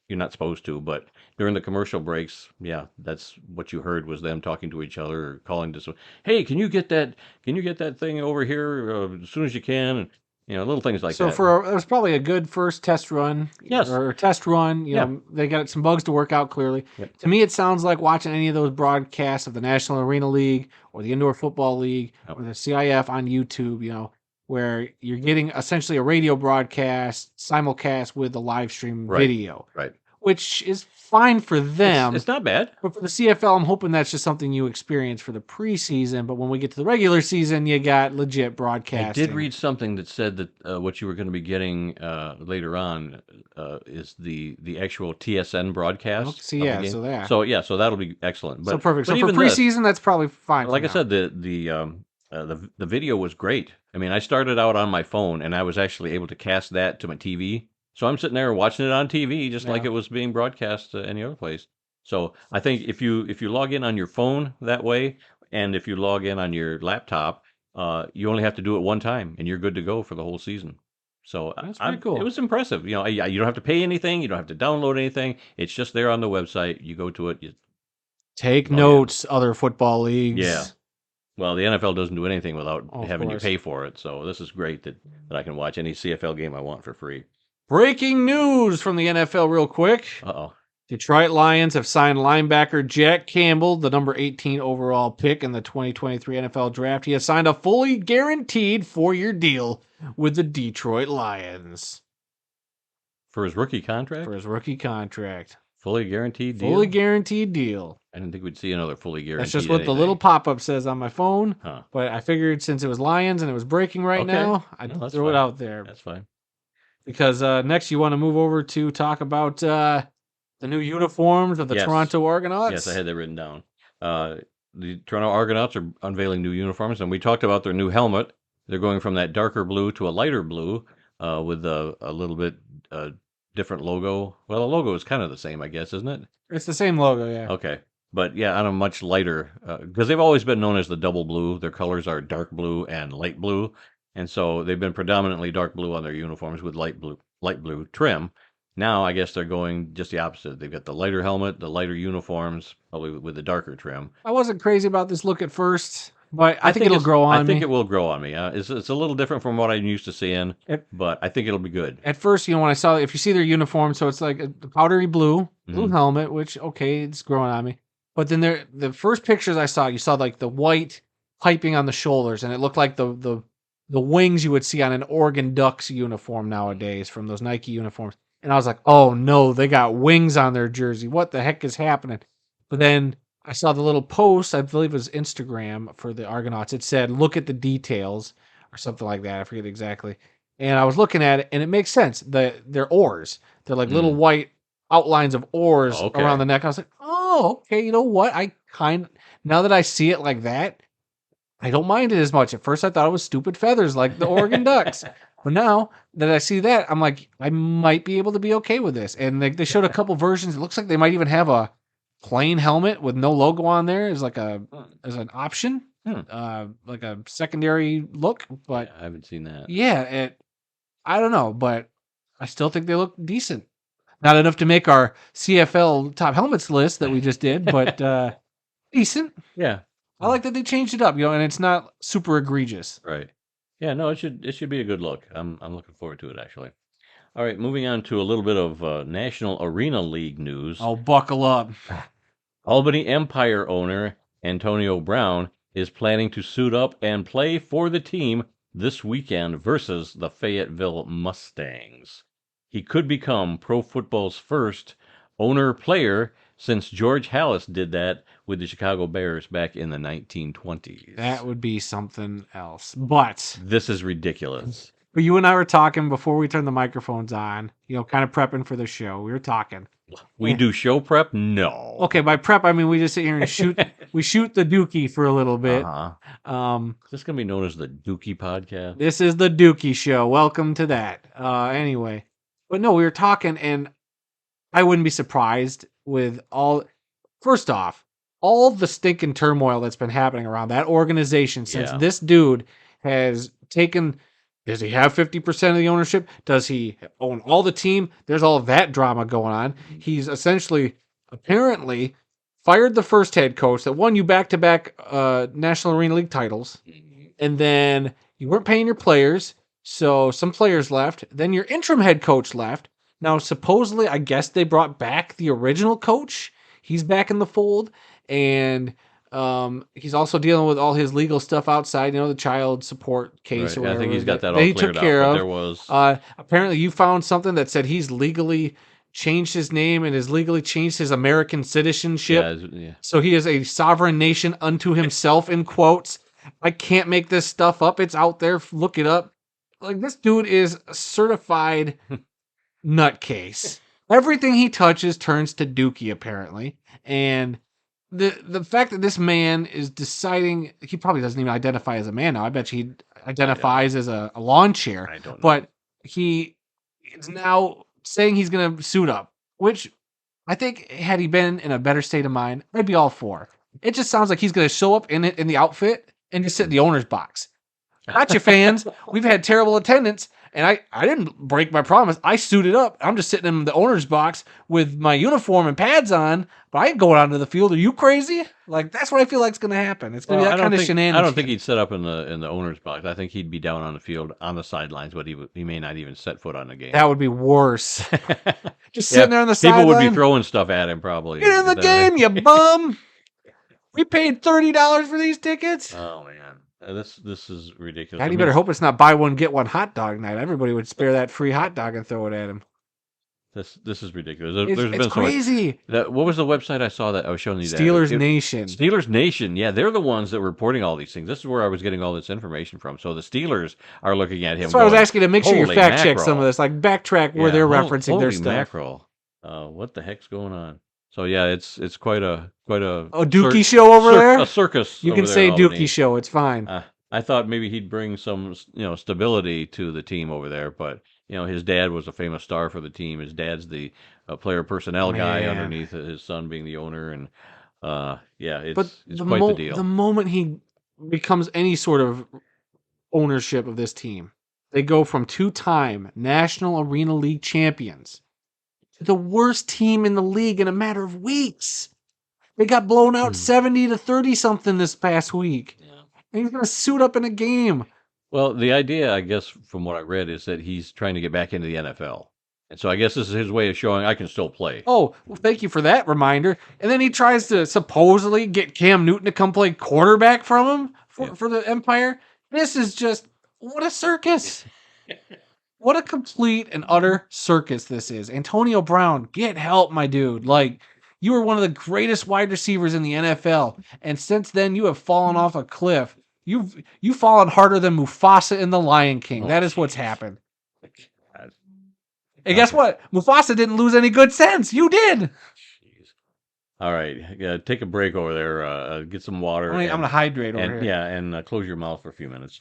You're not supposed to, but during the commercial breaks, yeah, that's what you heard was them talking to each other or calling to, hey, can you get that thing over here as soon as you can? And, little things like So that. it was probably a good first test run. Yes. Or test run. Yeah. They got some bugs to work out clearly. Yep. To me, it sounds like watching any of those broadcasts of the National Arena League or the Indoor Football League or the CIF on YouTube, where you're getting essentially a radio broadcast simulcast with the live stream video. Right. Which is fine for them. It's not bad. But for the CFL, I'm hoping that's just something you experience for the preseason. But when we get to the regular season, you got legit broadcasting. I did read something that said that what you were going to be getting later on is the actual TSN broadcast. So that. So that'll be excellent. But, so perfect. So for preseason, that's probably fine. Like I said, the video was great. I mean, I started out on my phone, and I was actually able to cast that to my TV. So I'm sitting there watching it on TV, just like it was being broadcast any other place. So I think if you log in on your phone that way, and if you log in on your laptop, you only have to do it one time, and you're good to go for the whole season. So that's pretty cool. It was impressive. You don't have to pay anything. You don't have to download anything. It's just there on the website. You go to it. You take notes. Other football leagues. Yeah. Well, the NFL doesn't do anything without having you pay for it. So this is great that I can watch any CFL game I want for free. Breaking news from the NFL real quick. Uh-oh. Detroit Lions have signed linebacker Jack Campbell, the number 18 overall pick in the 2023 NFL Draft. He has signed a fully guaranteed 4-year deal with the Detroit Lions. For his rookie contract? Fully guaranteed deal? Fully guaranteed deal. I didn't think we'd see another fully guaranteed. That's just what the little pop-up says on my phone. Huh. But I figured since it was Lions and it was breaking now, I'd throw it out there. That's fine. Because next you want to move over to talk about the new uniforms of the Toronto Argonauts? Yes, I had that written down. The Toronto Argonauts are unveiling new uniforms, and we talked about their new helmet. They're going from that darker blue to a lighter blue with a little bit different logo. Well, the logo is kind of the same, I guess, isn't it? It's the same logo, yeah. Okay. But yeah, on a much lighter, because they've always been known as the double blue. Their colors are dark blue and light blue. And so they've been predominantly dark blue on their uniforms with light blue trim. Now I guess they're going just the opposite. They've got the lighter helmet, the lighter uniforms, probably with the darker trim. I wasn't crazy about this look at first, but I think it'll grow on me. I think it will grow on me. It's a little different from what I'm used to seeing, but I think it'll be good. At first, when I saw, if you see their uniform, so it's like a powdery blue helmet, which, okay, it's growing on me. But then the first pictures I saw, you saw like the white piping on the shoulders, and it looked like the wings you would see on an Oregon Ducks uniform nowadays from those Nike uniforms. And I was like, oh no, they got wings on their jersey. What the heck is happening? But then I saw the little post, I believe it was Instagram for the Argonauts. It said, look at the details or something like that. I forget exactly. And I was looking at it and it makes sense. They're oars. They're like little white outlines of oars around the neck. I was like, oh, okay. You know what? Now that I see it like that, I don't mind it as much. At first, I thought it was stupid feathers like the Oregon Ducks. But now that I see that, I'm like, I might be able to be okay with this. And they showed a couple versions. It looks like they might even have a plain helmet with no logo on there as an option, like a secondary look. But I haven't seen that. Yeah, I don't know, but I still think they look decent. Not enough to make our CFL top helmets list that we just did, but decent. Yeah. I like that they changed it up, and it's not super egregious. Right. Yeah, no, it should be a good look. I'm looking forward to it, actually. All right, moving on to a little bit of National Arena League news. Oh, buckle up. Albany Empire owner Antonio Brown is planning to suit up and play for the team this weekend versus the Fayetteville Mustangs. He could become pro football's first owner-player since George Halas did that with the Chicago Bears back in the 1920s. That would be something else. But this is ridiculous. But you and I were talking before we turned the microphones on, kind of prepping for the show. We were talking. We do show prep? No. Okay, by prep, I mean we just sit here and shoot. We shoot the Dookie for a little bit. Is this going to be known as the Dookie podcast? This is the Dookie show. Welcome to that. Anyway. But no, we were talking, and I wouldn't be surprised with first off, all the stinking turmoil that's been happening around that organization since this dude has taken. Does he have 50% of the ownership? Does he own all the team? There's all of that drama going on. He's essentially apparently fired the first head coach that won you back-to-back National Arena League titles, and then you weren't paying your players, so some players left. Then your interim head coach left. Now, supposedly, I guess they brought back the original coach. He's back in the fold, and he's also dealing with all his legal stuff outside, the child support case or whatever. I think he's got that all cleared out, but there was... apparently, you found something that said he's legally changed his name and has legally changed his American citizenship. Yeah. So he is a sovereign nation unto himself, in quotes. I can't make this stuff up. It's out there. Look it up. Like, this dude is a certified nutcase. Everything he touches turns to dookie, apparently. And the fact that this man is deciding, he probably doesn't even identify as a man now. I bet he identifies as a lawn chair. I don't know. But he is now saying he's going to suit up, which I think had he been in a better state of mind, I'd be all for. It just sounds like he's going to show up in the outfit and just sit in the owner's box. Gotcha, fans. We've had terrible attendance, and I didn't break my promise. I suited up. I'm just sitting in the owner's box with my uniform and pads on, but I ain't going out to the field. Are you crazy? Like, that's what I feel like is going to happen. It's going to be that kind of shenanigans. I don't think he'd set up in the owner's box. I think he'd be down on the field on the sidelines, but he may not even set foot on the game. That would be worse. Just sitting there on the sideline. People would be throwing stuff at him probably. Get in the game, you bum! We paid $30 for these tickets. Oh man. This is ridiculous. God, you better hope it's not buy one get one hot dog night. Everybody would spare that free hot dog and throw it at him. This is ridiculous. There's been crazy. What was the website I saw that I was showing you? Steelers Nation. Steelers Nation. Yeah, they're the ones that were reporting all these things. This is where I was getting all this information from. So the Steelers are looking at him. That's why I was asking to make sure you fact check some of this, like backtrack where they're referencing their stuff. Mackerel. What the heck's going on? So yeah, it's quite a Dookie show over there. A circus. You can say Dookie show. It's fine. I thought maybe he'd bring some stability to the team over there, but his dad was a famous star for the team. His dad's the player personnel guy underneath his son being the owner, and it's quite the deal. The moment he becomes any sort of ownership of this team, they go from 2-time National Arena League champions to the worst team in the league in a matter of weeks. They got blown out 70-30 something this past week. Yeah. And he's going to suit up in a game. Well, the idea, I guess, from what I read, is that he's trying to get back into the NFL. And so I guess this is his way of showing I can still play. Oh, well, thank you for that reminder. And then he tries to supposedly get Cam Newton to come play quarterback from him for the Empire. This is just, what a circus. What a complete and utter circus this is. Antonio Brown, get help, my dude. Like, you were one of the greatest wide receivers in the NFL. And since then, you have fallen off a cliff. You've fallen harder than Mufasa in The Lion King. That is what's happened. And guess what? Mufasa didn't lose any good sense. You did. Jeez. All right. Take a break over there. Get some water. I'm going to hydrate over here. Yeah, and close your mouth for a few minutes.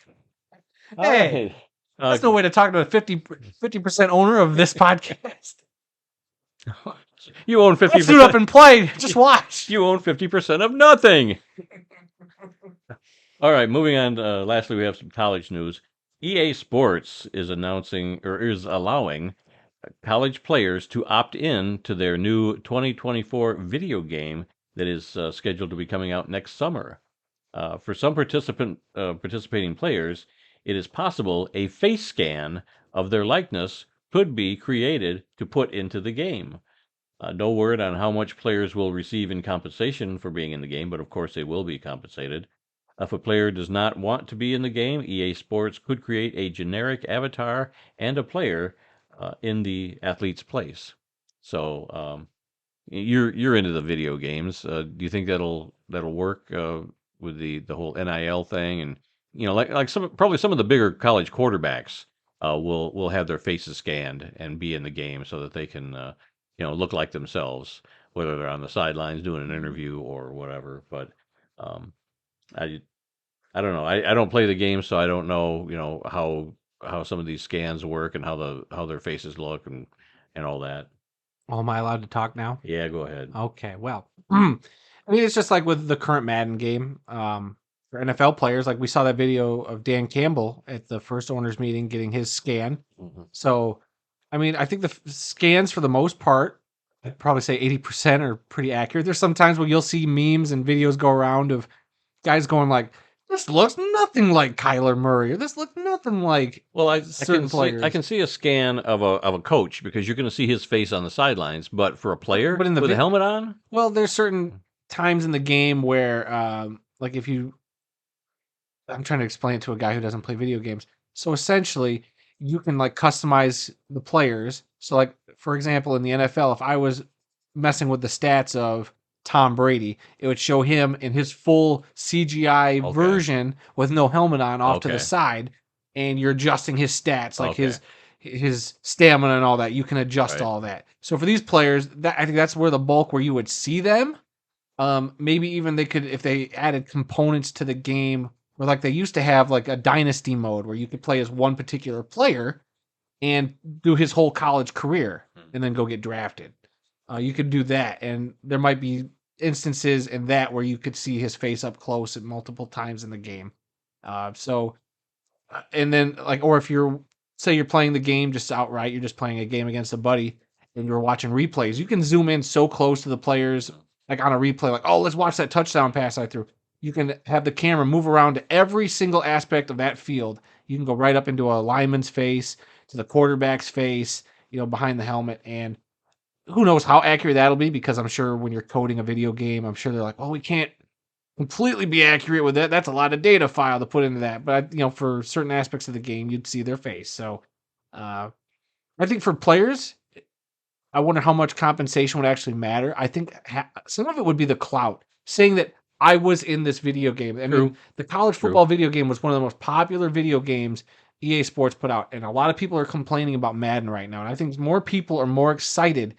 Hey, that's no way to talk to a 50% owner of this podcast. You own 50%. Let's suit up and play. Just watch. You own 50% of nothing. All right, moving on. Lastly, we have some college news. EA Sports is allowing college players to opt in to their new 2024 video game that is scheduled to be coming out next summer. For some participating players, it is possible a face scan of their likeness could be created to put into the game. No word on how much players will receive in compensation for being in the game, but of course they will be compensated. If a player does not want to be in the game, EA Sports could create a generic avatar and a player in the athlete's place. So you're into the video games. Do you think that'll work with the whole NIL thing? And like probably some of the bigger college quarterbacks will have their faces scanned and be in the game so that they can look like themselves, whether they're on the sidelines doing an interview or whatever. But I don't know. I don't play the game, so I don't know how some of these scans work and how their faces look and all that. Oh, am I allowed to talk now? Yeah, go ahead. Okay, well, I mean, it's just like with the current Madden game. For NFL players, like we saw that video of Dan Campbell at the first owners meeting getting his scan. Mm-hmm. So, I mean, I think the scans for the most part I'd probably say 80% are pretty accurate. There's some times where you'll see memes and videos go around of guys going like, "This looks nothing like Kyler Murray," or "This looks nothing like certain players." I can see a scan of a coach because you're going to see his face on the sidelines, but for a player But in with a helmet on, well, there's certain times in the game where, like if you, I'm trying to explain it to a guy who doesn't play video games. So essentially, you can like customize the players. So like for example, in the NFL, if I was messing with the stats of Tom Brady, it would show him in his full CGI version with no helmet on off to the side, and you're adjusting his stats, like his stamina and all that. You can adjust all that. So for these players, I think that's where the bulk where you would see them. Maybe even they could, if they added components to the game, where like they used to have like a dynasty mode where you could play as one particular player and do his whole college career and then go get drafted. You could do that, and there might be instances in that where you could see his face up close at multiple times in the game. And then like, or if you're, say you're playing the game just outright, you're just playing a game against a buddy and you're watching replays, you can zoom in so close to the players, like on a replay, like, oh, let's watch that touchdown pass I threw. You can have the camera move around to every single aspect of that field. You can go right up into a lineman's face, to the quarterback's face, behind the helmet. And who knows how accurate that'll be, because I'm sure when you're coding a video game, I'm sure they're like, oh, we can't completely be accurate with that. That's a lot of data file to put into that. But, for certain aspects of the game, you'd see their face. So I think for players, I wonder how much compensation would actually matter. I think some of it would be the clout, saying that I was in this video game. I mean, the college football video game was one of the most popular video games EA Sports put out, and a lot of people are complaining about Madden right now. And I think more people are more excited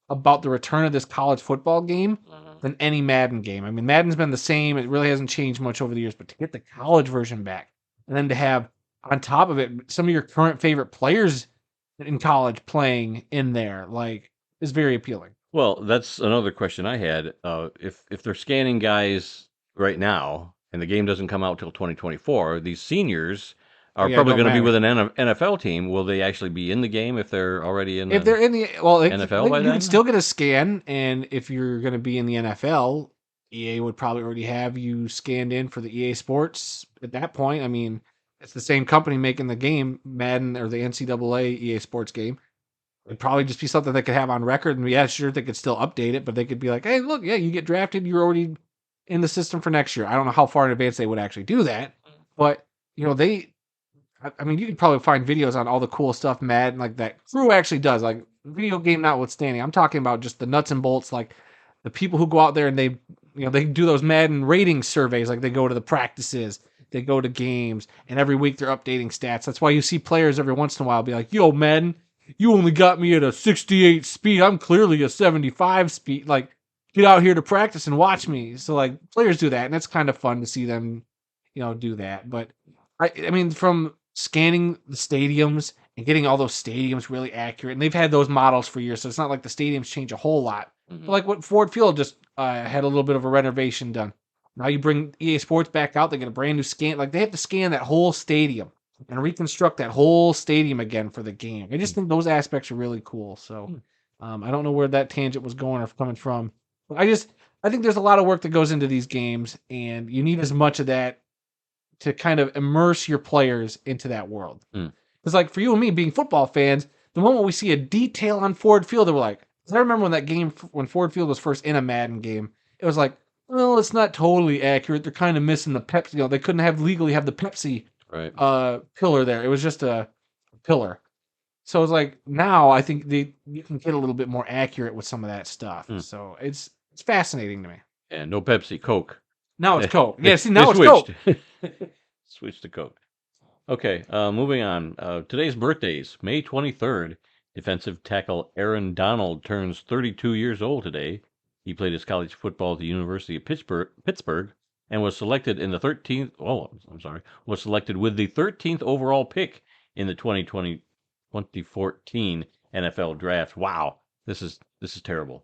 about the return of this college football game than any Madden game. I mean, Madden's been the same. It really hasn't changed much over the years, but to get the college version back, and then to have, on top of it, some of your current favorite players in college playing in there, like, is very appealing. Well, that's another question I had. If they're scanning guys right now and the game doesn't come out till 2024, these seniors are probably going to be with an NFL team. Will they actually be in the game if they're already in? If they're in the NFL by then, you can still get a scan, and if you're going to be in the NFL, EA would probably already have you scanned in for the EA Sports at that point. I mean, it's the same company making the game, Madden or the NCAA EA Sports game. It'd probably just be something they could have on record, and sure, they could still update it, but they could be like, hey, look, you get drafted, you're already in the system for next year. I don't know how far in advance they would actually do that, but you could probably find videos on all the cool stuff Madden, like that crew actually does, like video game notwithstanding. I'm talking about just the nuts and bolts, like the people who go out there and they do those Madden rating surveys, like they go to the practices, they go to games, and every week they're updating stats. That's why you see players every once in a while be like, yo, Madden, you only got me at a 68 speed. I'm clearly a 75 speed. Like, get out here to practice and watch me. So, like, players do that, and it's kind of fun to see them, do that. But, I mean, from scanning the stadiums and getting all those stadiums really accurate, and they've had those models for years, so it's not like the stadiums change a whole lot. Mm-hmm. But like what Ford Field just had a little bit of a renovation done. Now you bring EA Sports back out, they get a brand new scan. Like, they have to scan that whole stadium and reconstruct that whole stadium again for the game. I just think those aspects are really cool. So I don't know where that tangent was going or coming from. But I think there's a lot of work that goes into these games, and you need as much of that to kind of immerse your players into that world. Because like for you and me being football fans, the moment we see a detail on Ford Field, we're like, I remember when Ford Field was first in a Madden game, it was like, well, it's not totally accurate. They're kind of missing the Pepsi. They couldn't legally have the Pepsi pillar there. It was just a pillar. So it's like, now I think you can get a little bit more accurate with some of that stuff. So it's fascinating to me. And no Pepsi, Coke. Now it's Coke. Yeah, see, now it's Coke. Switch to Coke. Okay, moving on. Today's birthdays. May 23rd, defensive tackle Aaron Donald turns 32 years old today. He played his college football at the University of Pittsburgh and was selected in the 13th. Was selected with the 13th overall pick in the 2014 NFL Draft. Wow, this is terrible.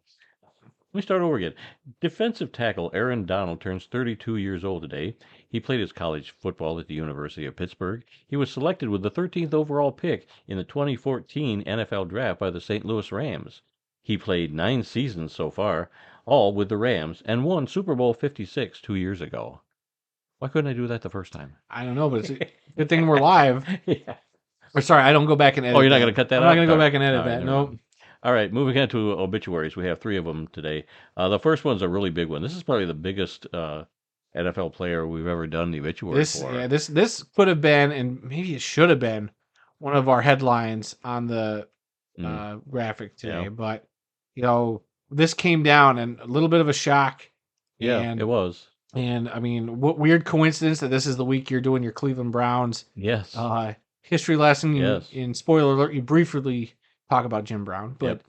Let me start over again. Defensive tackle Aaron Donald turns 32 years old today. He played his college football at the University of Pittsburgh. He was selected with the 13th overall pick in the 2014 NFL Draft by the St. Louis Rams. He played 9 seasons so far, all with the Rams, and won Super Bowl 56 2 years ago. Why couldn't I do that the first time? I don't know, but it's a good thing we're live. Yeah. Or sorry, I don't go back and edit. Oh, you're not going to cut that out? I'm not going to go back and edit All right, that. Nope. All right, moving on to obituaries. We have 3 of them today. The first one's a really big one. This is probably the biggest NFL player we've ever done the obituary for. Yeah, this could have been, and maybe it should have been, one of our headlines on the graphic today. Yeah. But this came down and a little bit of a shock. Yeah, and, it was. And I mean, what weird coincidence that this is the week you're doing your Cleveland Browns. Yes. History lesson. Yes. In spoiler alert, you briefly talk about Jim Brown, but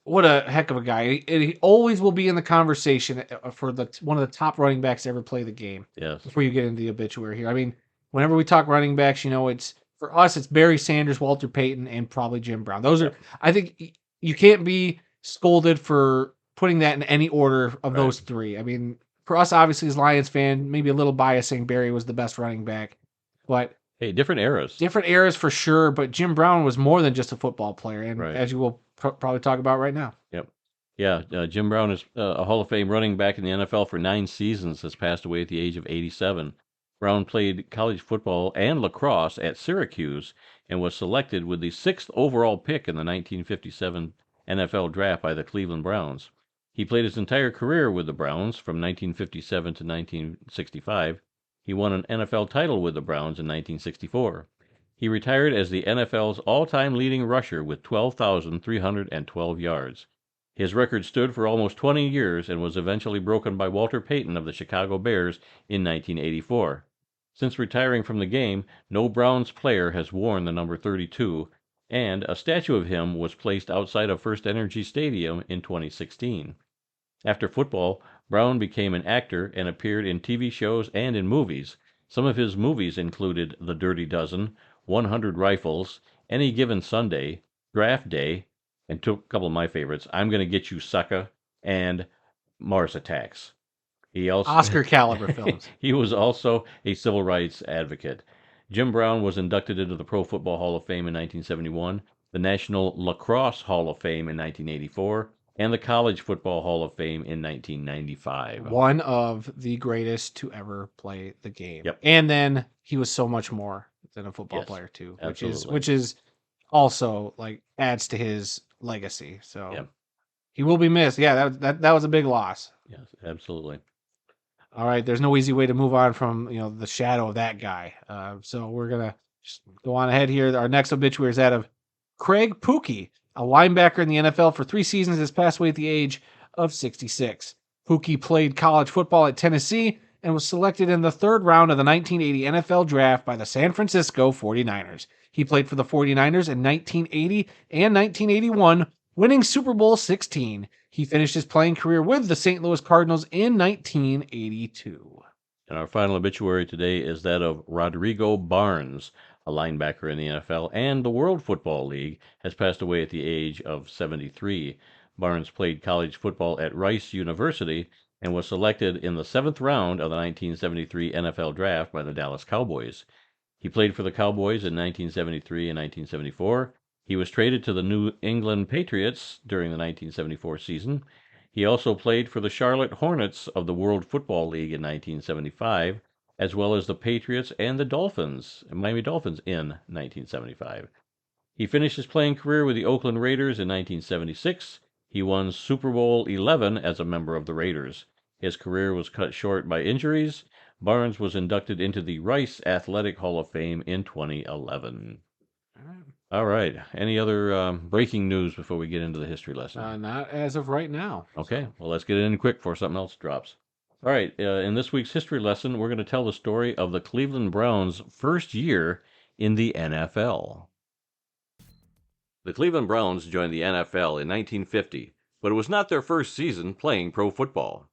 what a heck of a guy. He always will be in the conversation for one of the top running backs to ever play the game. Yes. Before you get into the obituary here. I mean, whenever we talk running backs, it's for us, it's Barry Sanders, Walter Payton, and probably Jim Brown. Those are, I think you can't be scolded for putting that in any order of those 3. I mean, for us, obviously, as Lions fan, maybe a little biased saying Barry was the best running back, but hey, different eras. Different eras for sure, but Jim Brown was more than just a football player, and as you will probably talk about right now. Yep. Yeah, Jim Brown is a Hall of Fame running back in the NFL for 9 seasons, has passed away at the age of 87. Brown played college football and lacrosse at Syracuse and was selected with the 6th overall pick in the 1957 NFL draft by the Cleveland Browns. He played his entire career with the Browns from 1957 to 1965. He won an NFL title with the Browns in 1964. He retired as the NFL's all-time leading rusher with 12,312 yards. His record stood for almost 20 years and was eventually broken by Walter Payton of the Chicago Bears in 1984. Since retiring from the game, no Browns player has worn the number 32, and a statue of him was placed outside of First Energy Stadium in 2016. After football, Brown became an actor and appeared in TV shows and in movies. Some of his movies included The Dirty Dozen, 100 Rifles, Any Given Sunday, Draft Day, and a couple of my favorites, I'm Gonna Get You, Sucker, and Mars Attacks. He also Oscar caliber films. He was also a civil rights advocate. Jim Brown was inducted into the Pro Football Hall of Fame in 1971, the National Lacrosse Hall of Fame in 1984, and the College Football Hall of Fame in 1995. One of the greatest to ever play the game. Yep. And then he was so much more than a football player too, which is also adds to his legacy. So he will be missed. Yeah, that was a big loss. Yes, absolutely. All right, there's no easy way to move on from the shadow of that guy. So we're gonna just go on ahead here. Our next obituary is that of Craig Pookie, a linebacker in the NFL for 3 seasons, has passed away at the age of 66. Pookie played college football at Tennessee and was selected in the 3rd round of the 1980 NFL Draft by the San Francisco 49ers. He played for the 49ers in 1980 and 1981, winning Super Bowl 16. He finished his playing career with the St. Louis Cardinals in 1982. And our final obituary today is that of Rodrigo Barnes, a linebacker in the NFL and the World Football League, has passed away at the age of 73. Barnes played college football at Rice University and was selected in the 7th round of the 1973 NFL Draft by the Dallas Cowboys. He played for the Cowboys in 1973 and 1974. He was traded to the New England Patriots during the 1974 season. He also played for the Charlotte Hornets of the World Football League in 1975, as well as the Patriots and the Miami Dolphins in 1975. He finished his playing career with the Oakland Raiders in 1976. He won Super Bowl XI as a member of the Raiders. His career was cut short by injuries. Barnes was inducted into the Rice Athletic Hall of Fame in 2011. All right. Any other breaking news before we get into the history lesson? Not as of right now. Okay. Well, let's get it in quick before something else drops. All right. In this week's history lesson, we're going to tell the story of the Cleveland Browns' first year in the NFL. The Cleveland Browns joined the NFL in 1950, but it was not their first season playing pro football.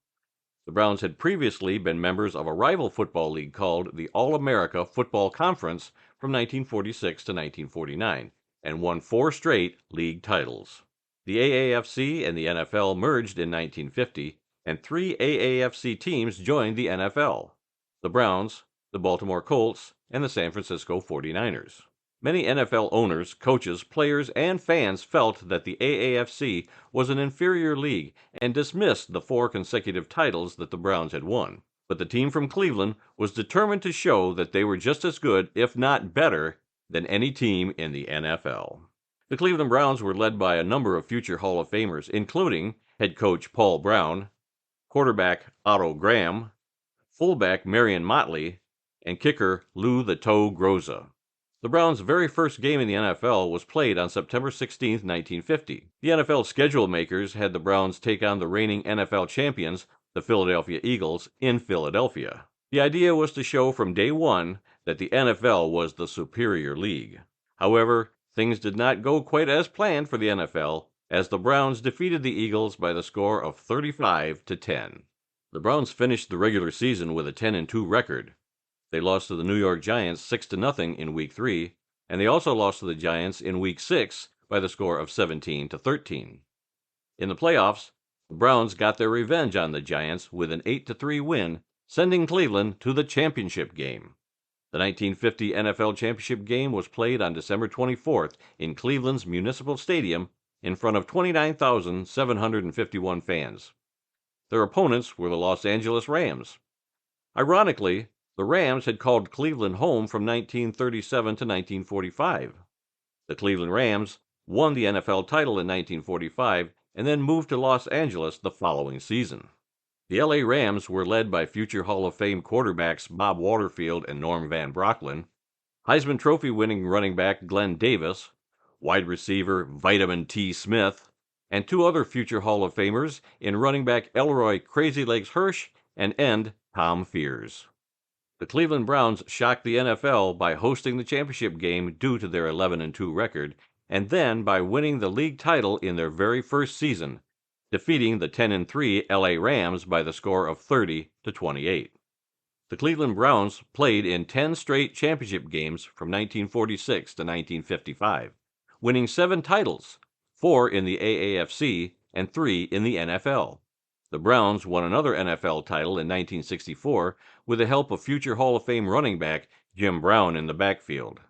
The Browns had previously been members of a rival football league called the All-America Football Conference from 1946 to 1949, and won 4 straight league titles. The AAFC and the NFL merged in 1950, and 3 AAFC teams joined the NFL: the Browns, the Baltimore Colts, and the San Francisco 49ers. Many NFL owners, coaches, players, and fans felt that the AAFC was an inferior league and dismissed the 4 consecutive titles that the Browns had won. But the team from Cleveland was determined to show that they were just as good, if not better, than any team in the NFL. The Cleveland Browns were led by a number of future Hall of Famers, including head coach Paul Brown, quarterback Otto Graham, fullback Marion Motley, and kicker Lou the Toe Groza. The Browns' very first game in the NFL was played on September 16, 1950. The NFL schedule makers had the Browns take on the reigning NFL champions, the Philadelphia Eagles, in Philadelphia. The idea was to show from day one that the NFL was the superior league. However, things did not go quite as planned for the NFL, as the Browns defeated the Eagles by the score of 35-10. The Browns finished the regular season with a 10-2 record. They lost to the New York Giants 6-0 in Week 3, and they also lost to the Giants in Week 6 by the score of 17-13. In the playoffs, the Browns got their revenge on the Giants with an 8-3 win, sending Cleveland to the championship game. The 1950 NFL championship game was played on December 24th in Cleveland's Municipal Stadium in front of 29,751 fans. Their opponents were the Los Angeles Rams. Ironically, the Rams had called Cleveland home from 1937 to 1945. The Cleveland Rams won the NFL title in 1945 and then moved to Los Angeles the following season. The LA Rams were led by future Hall of Fame quarterbacks Bob Waterfield and Norm Van Brocklin, Heisman Trophy winning running back Glenn Davis, wide receiver Vitamin T. Smith, and 2 other future Hall of Famers in running back Elroy Crazy Legs Hirsch and end Tom Fears. The Cleveland Browns shocked the NFL by hosting the championship game due to their 11-2 record, and then by winning the league title in their very first season, defeating the 10-3 LA Rams by the score of 30-28. The Cleveland Browns played in 10 straight championship games from 1946 to 1955, winning 7 titles, 4 in the AAFC and 3 in the NFL. The Browns won another NFL title in 1964 with the help of future Hall of Fame running back Jim Brown in the backfield.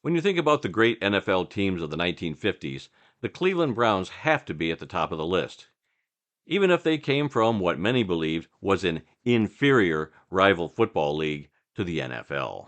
When you think about the great NFL teams of the 1950s, the Cleveland Browns have to be at the top of the list, even if they came from what many believed was an inferior rival football league to the NFL.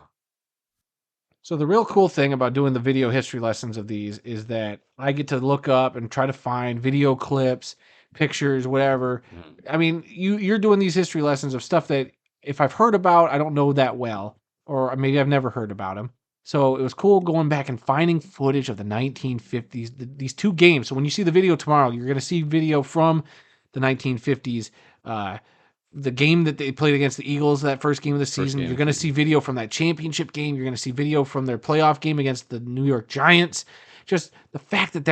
So the real cool thing about doing the video history lessons of these is that I get to look up and try to find video clips, pictures, whatever. I mean, you're doing these history lessons of stuff that if I've heard about, I don't know that well, or maybe I've never heard about them. So it was cool going back and finding footage of the 1950s, these 2 games. So when you see the video tomorrow, you're going to see video from the 1950s, the game that they played against the Eagles, that first game of the season. You're going to see video from that championship game. You're going to see video from their playoff game against the New York Giants. Just the fact that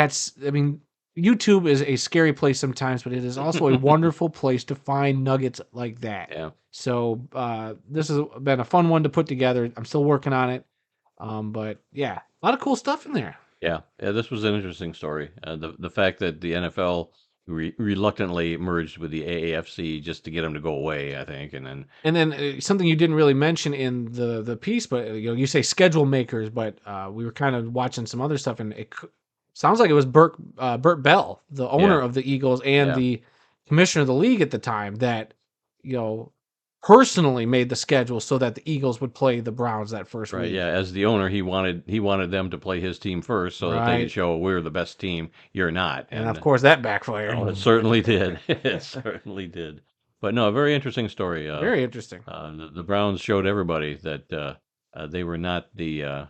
YouTube is a scary place sometimes, but it is also a wonderful place to find nuggets like that. Yeah. So this has been a fun one to put together. I'm still working on it. But yeah, a lot of cool stuff in there. Yeah, this was an interesting story. The fact that the NFL reluctantly merged with the AAFC just to get them to go away, I think, and then something you didn't really mention in the piece, but you say schedule makers, but we were kind of watching some other stuff, and it sounds like it was Burt Bell, the owner of the Eagles and the commissioner of the league at the time, that personally made the schedule so that the Eagles would play the Browns that first week. Yeah, as the owner, he wanted them to play his team first so that they could show we're the best team, you're not. And of course that backfired. Oh, it certainly did. It certainly did. But no, a very interesting story. Very interesting. The Browns showed everybody that they were not the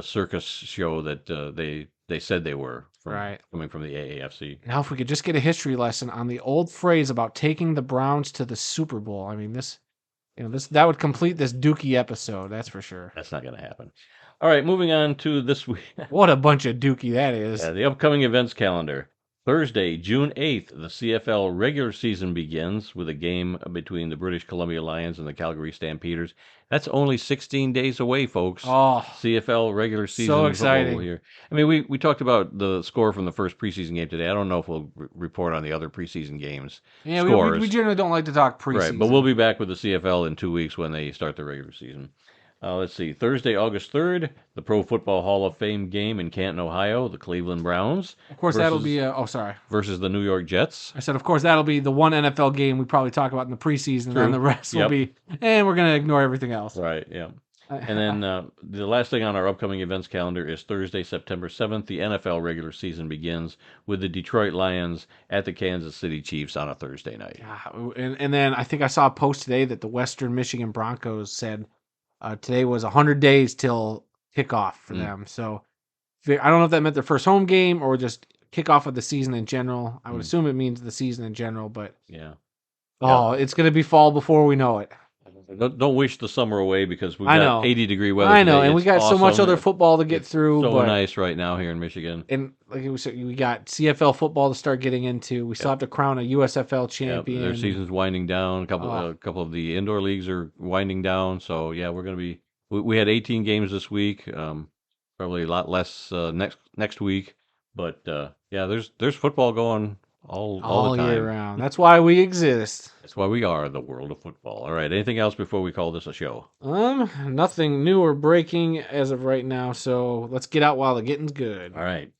circus show that they said they were, coming from the AAFC. Now, if we could just get a history lesson on the old phrase about taking the Browns to the Super Bowl, I mean, that would complete this Dookie episode. That's for sure. That's not going to happen. All right, moving on to this week. What a bunch of Dookie that is. The upcoming events calendar. Thursday, June 8th, the CFL regular season begins with a game between the British Columbia Lions and the Calgary Stampeders. That's only 16 days away, folks. Oh, CFL regular season. So exciting. Here. I mean, we talked about the score from the first preseason game today. I don't know if we'll report on the other preseason games. Yeah, scores. we generally don't like to talk preseason. Right, but we'll be back with the CFL in 2 weeks when they start the regular season. Let's see. Thursday, August 3rd, the Pro Football Hall of Fame game in Canton, Ohio. The Cleveland Browns. Of course, that'll be. Sorry. Versus the New York Jets. I said, of course, that'll be the one NFL game we probably talk about in the preseason, and then the rest will be, and we're going to ignore everything else. Right, yeah. And then the last thing on our upcoming events calendar is Thursday, September 7th. The NFL regular season begins with the Detroit Lions at the Kansas City Chiefs on a Thursday night. Yeah, and then I think I saw a post today that the Western Michigan Broncos said today was 100 days till kickoff for them. So I don't know if that meant their first home game or just kickoff of the season in general. I would assume it means the season in general, but it's going to be fall before we know it. Don't wish the summer away because we've got 80-degree weather. I know, today. And we got so much other football to get through. So nice right now here in Michigan. And like we said, we got CFL football to start getting into. We still have to crown a USFL champion. Their season's winding down. A couple of the indoor leagues are winding down. So yeah, we're going to be. We had 18 games this week. Probably a lot less next week. But there's football going all the time. Year round. That's why we exist. That's why we are the world of football. All right. Anything else before we call this a show? Nothing new or breaking as of right now. So let's get out while the getting's good. All right.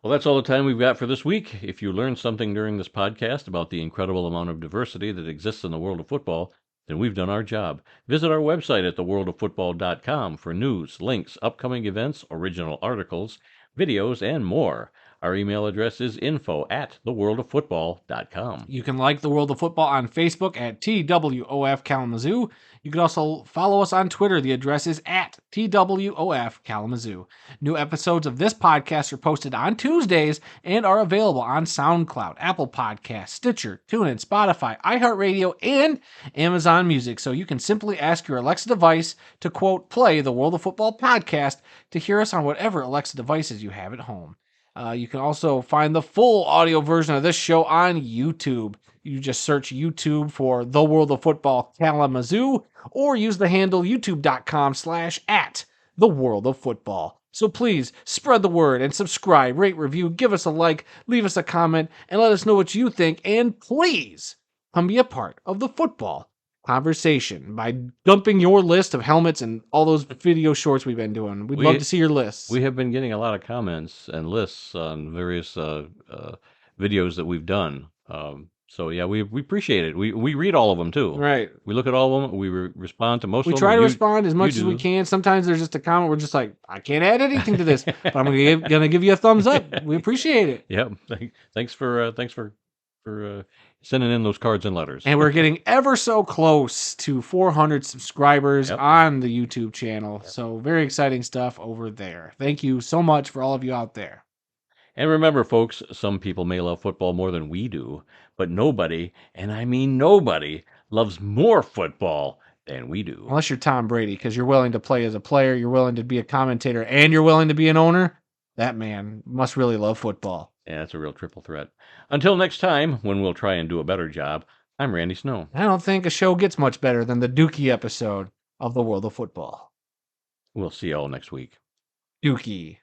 Well, that's all the time we've got for this week. If you learned something during this podcast about the incredible amount of diversity that exists in the world of football, then we've done our job. Visit our website at theworldoffootball.com for news, links, upcoming events, original articles, videos, and more. Our email address is info@theworldoffootball.com. You can like The World of Football on Facebook at TWOF Kalamazoo. You can also follow us on Twitter. The address is at TWOF Kalamazoo. New episodes of this podcast are posted on Tuesdays and are available on SoundCloud, Apple Podcasts, Stitcher, TuneIn, Spotify, iHeartRadio, and Amazon Music. So you can simply ask your Alexa device to, quote, play the World of Football podcast to hear us on whatever Alexa devices you have at home. You can also find the full audio version of this show on YouTube. You just search YouTube for The World of Football Kalamazoo or use the handle youtube.com/@TheWorldOfFootball. So please spread the word and subscribe, rate, review, give us a like, leave us a comment, and let us know what you think. And please come be a part of the football conversation by dumping your list of helmets and all those video shorts we've been doing. We'd love to see your lists. We have been getting a lot of comments and lists on various videos that we've done. So yeah, we appreciate it. We read all of them too. Right. We look at all of them. We respond to most of them. We try to respond as much as we can. Sometimes there's just a comment we're just like, I can't add anything to this, but I'm gonna give you a thumbs up. We appreciate it. Yeah. Thanks for sending in those cards and letters. And we're getting ever so close to 400 subscribers on the YouTube channel. So very exciting stuff over there. Thank you so much for all of you out there. And remember, folks, some people may love football more than we do, but nobody, and I mean nobody, loves more football than we do. Unless you're Tom Brady, because you're willing to play as a player, you're willing to be a commentator, and you're willing to be an owner. That man must really love football. Yeah, that's a real triple threat. Until next time, when we'll try and do a better job, I'm Randy Snow. I don't think a show gets much better than the Dookie episode of The World of Football. We'll see you all next week. Dookie.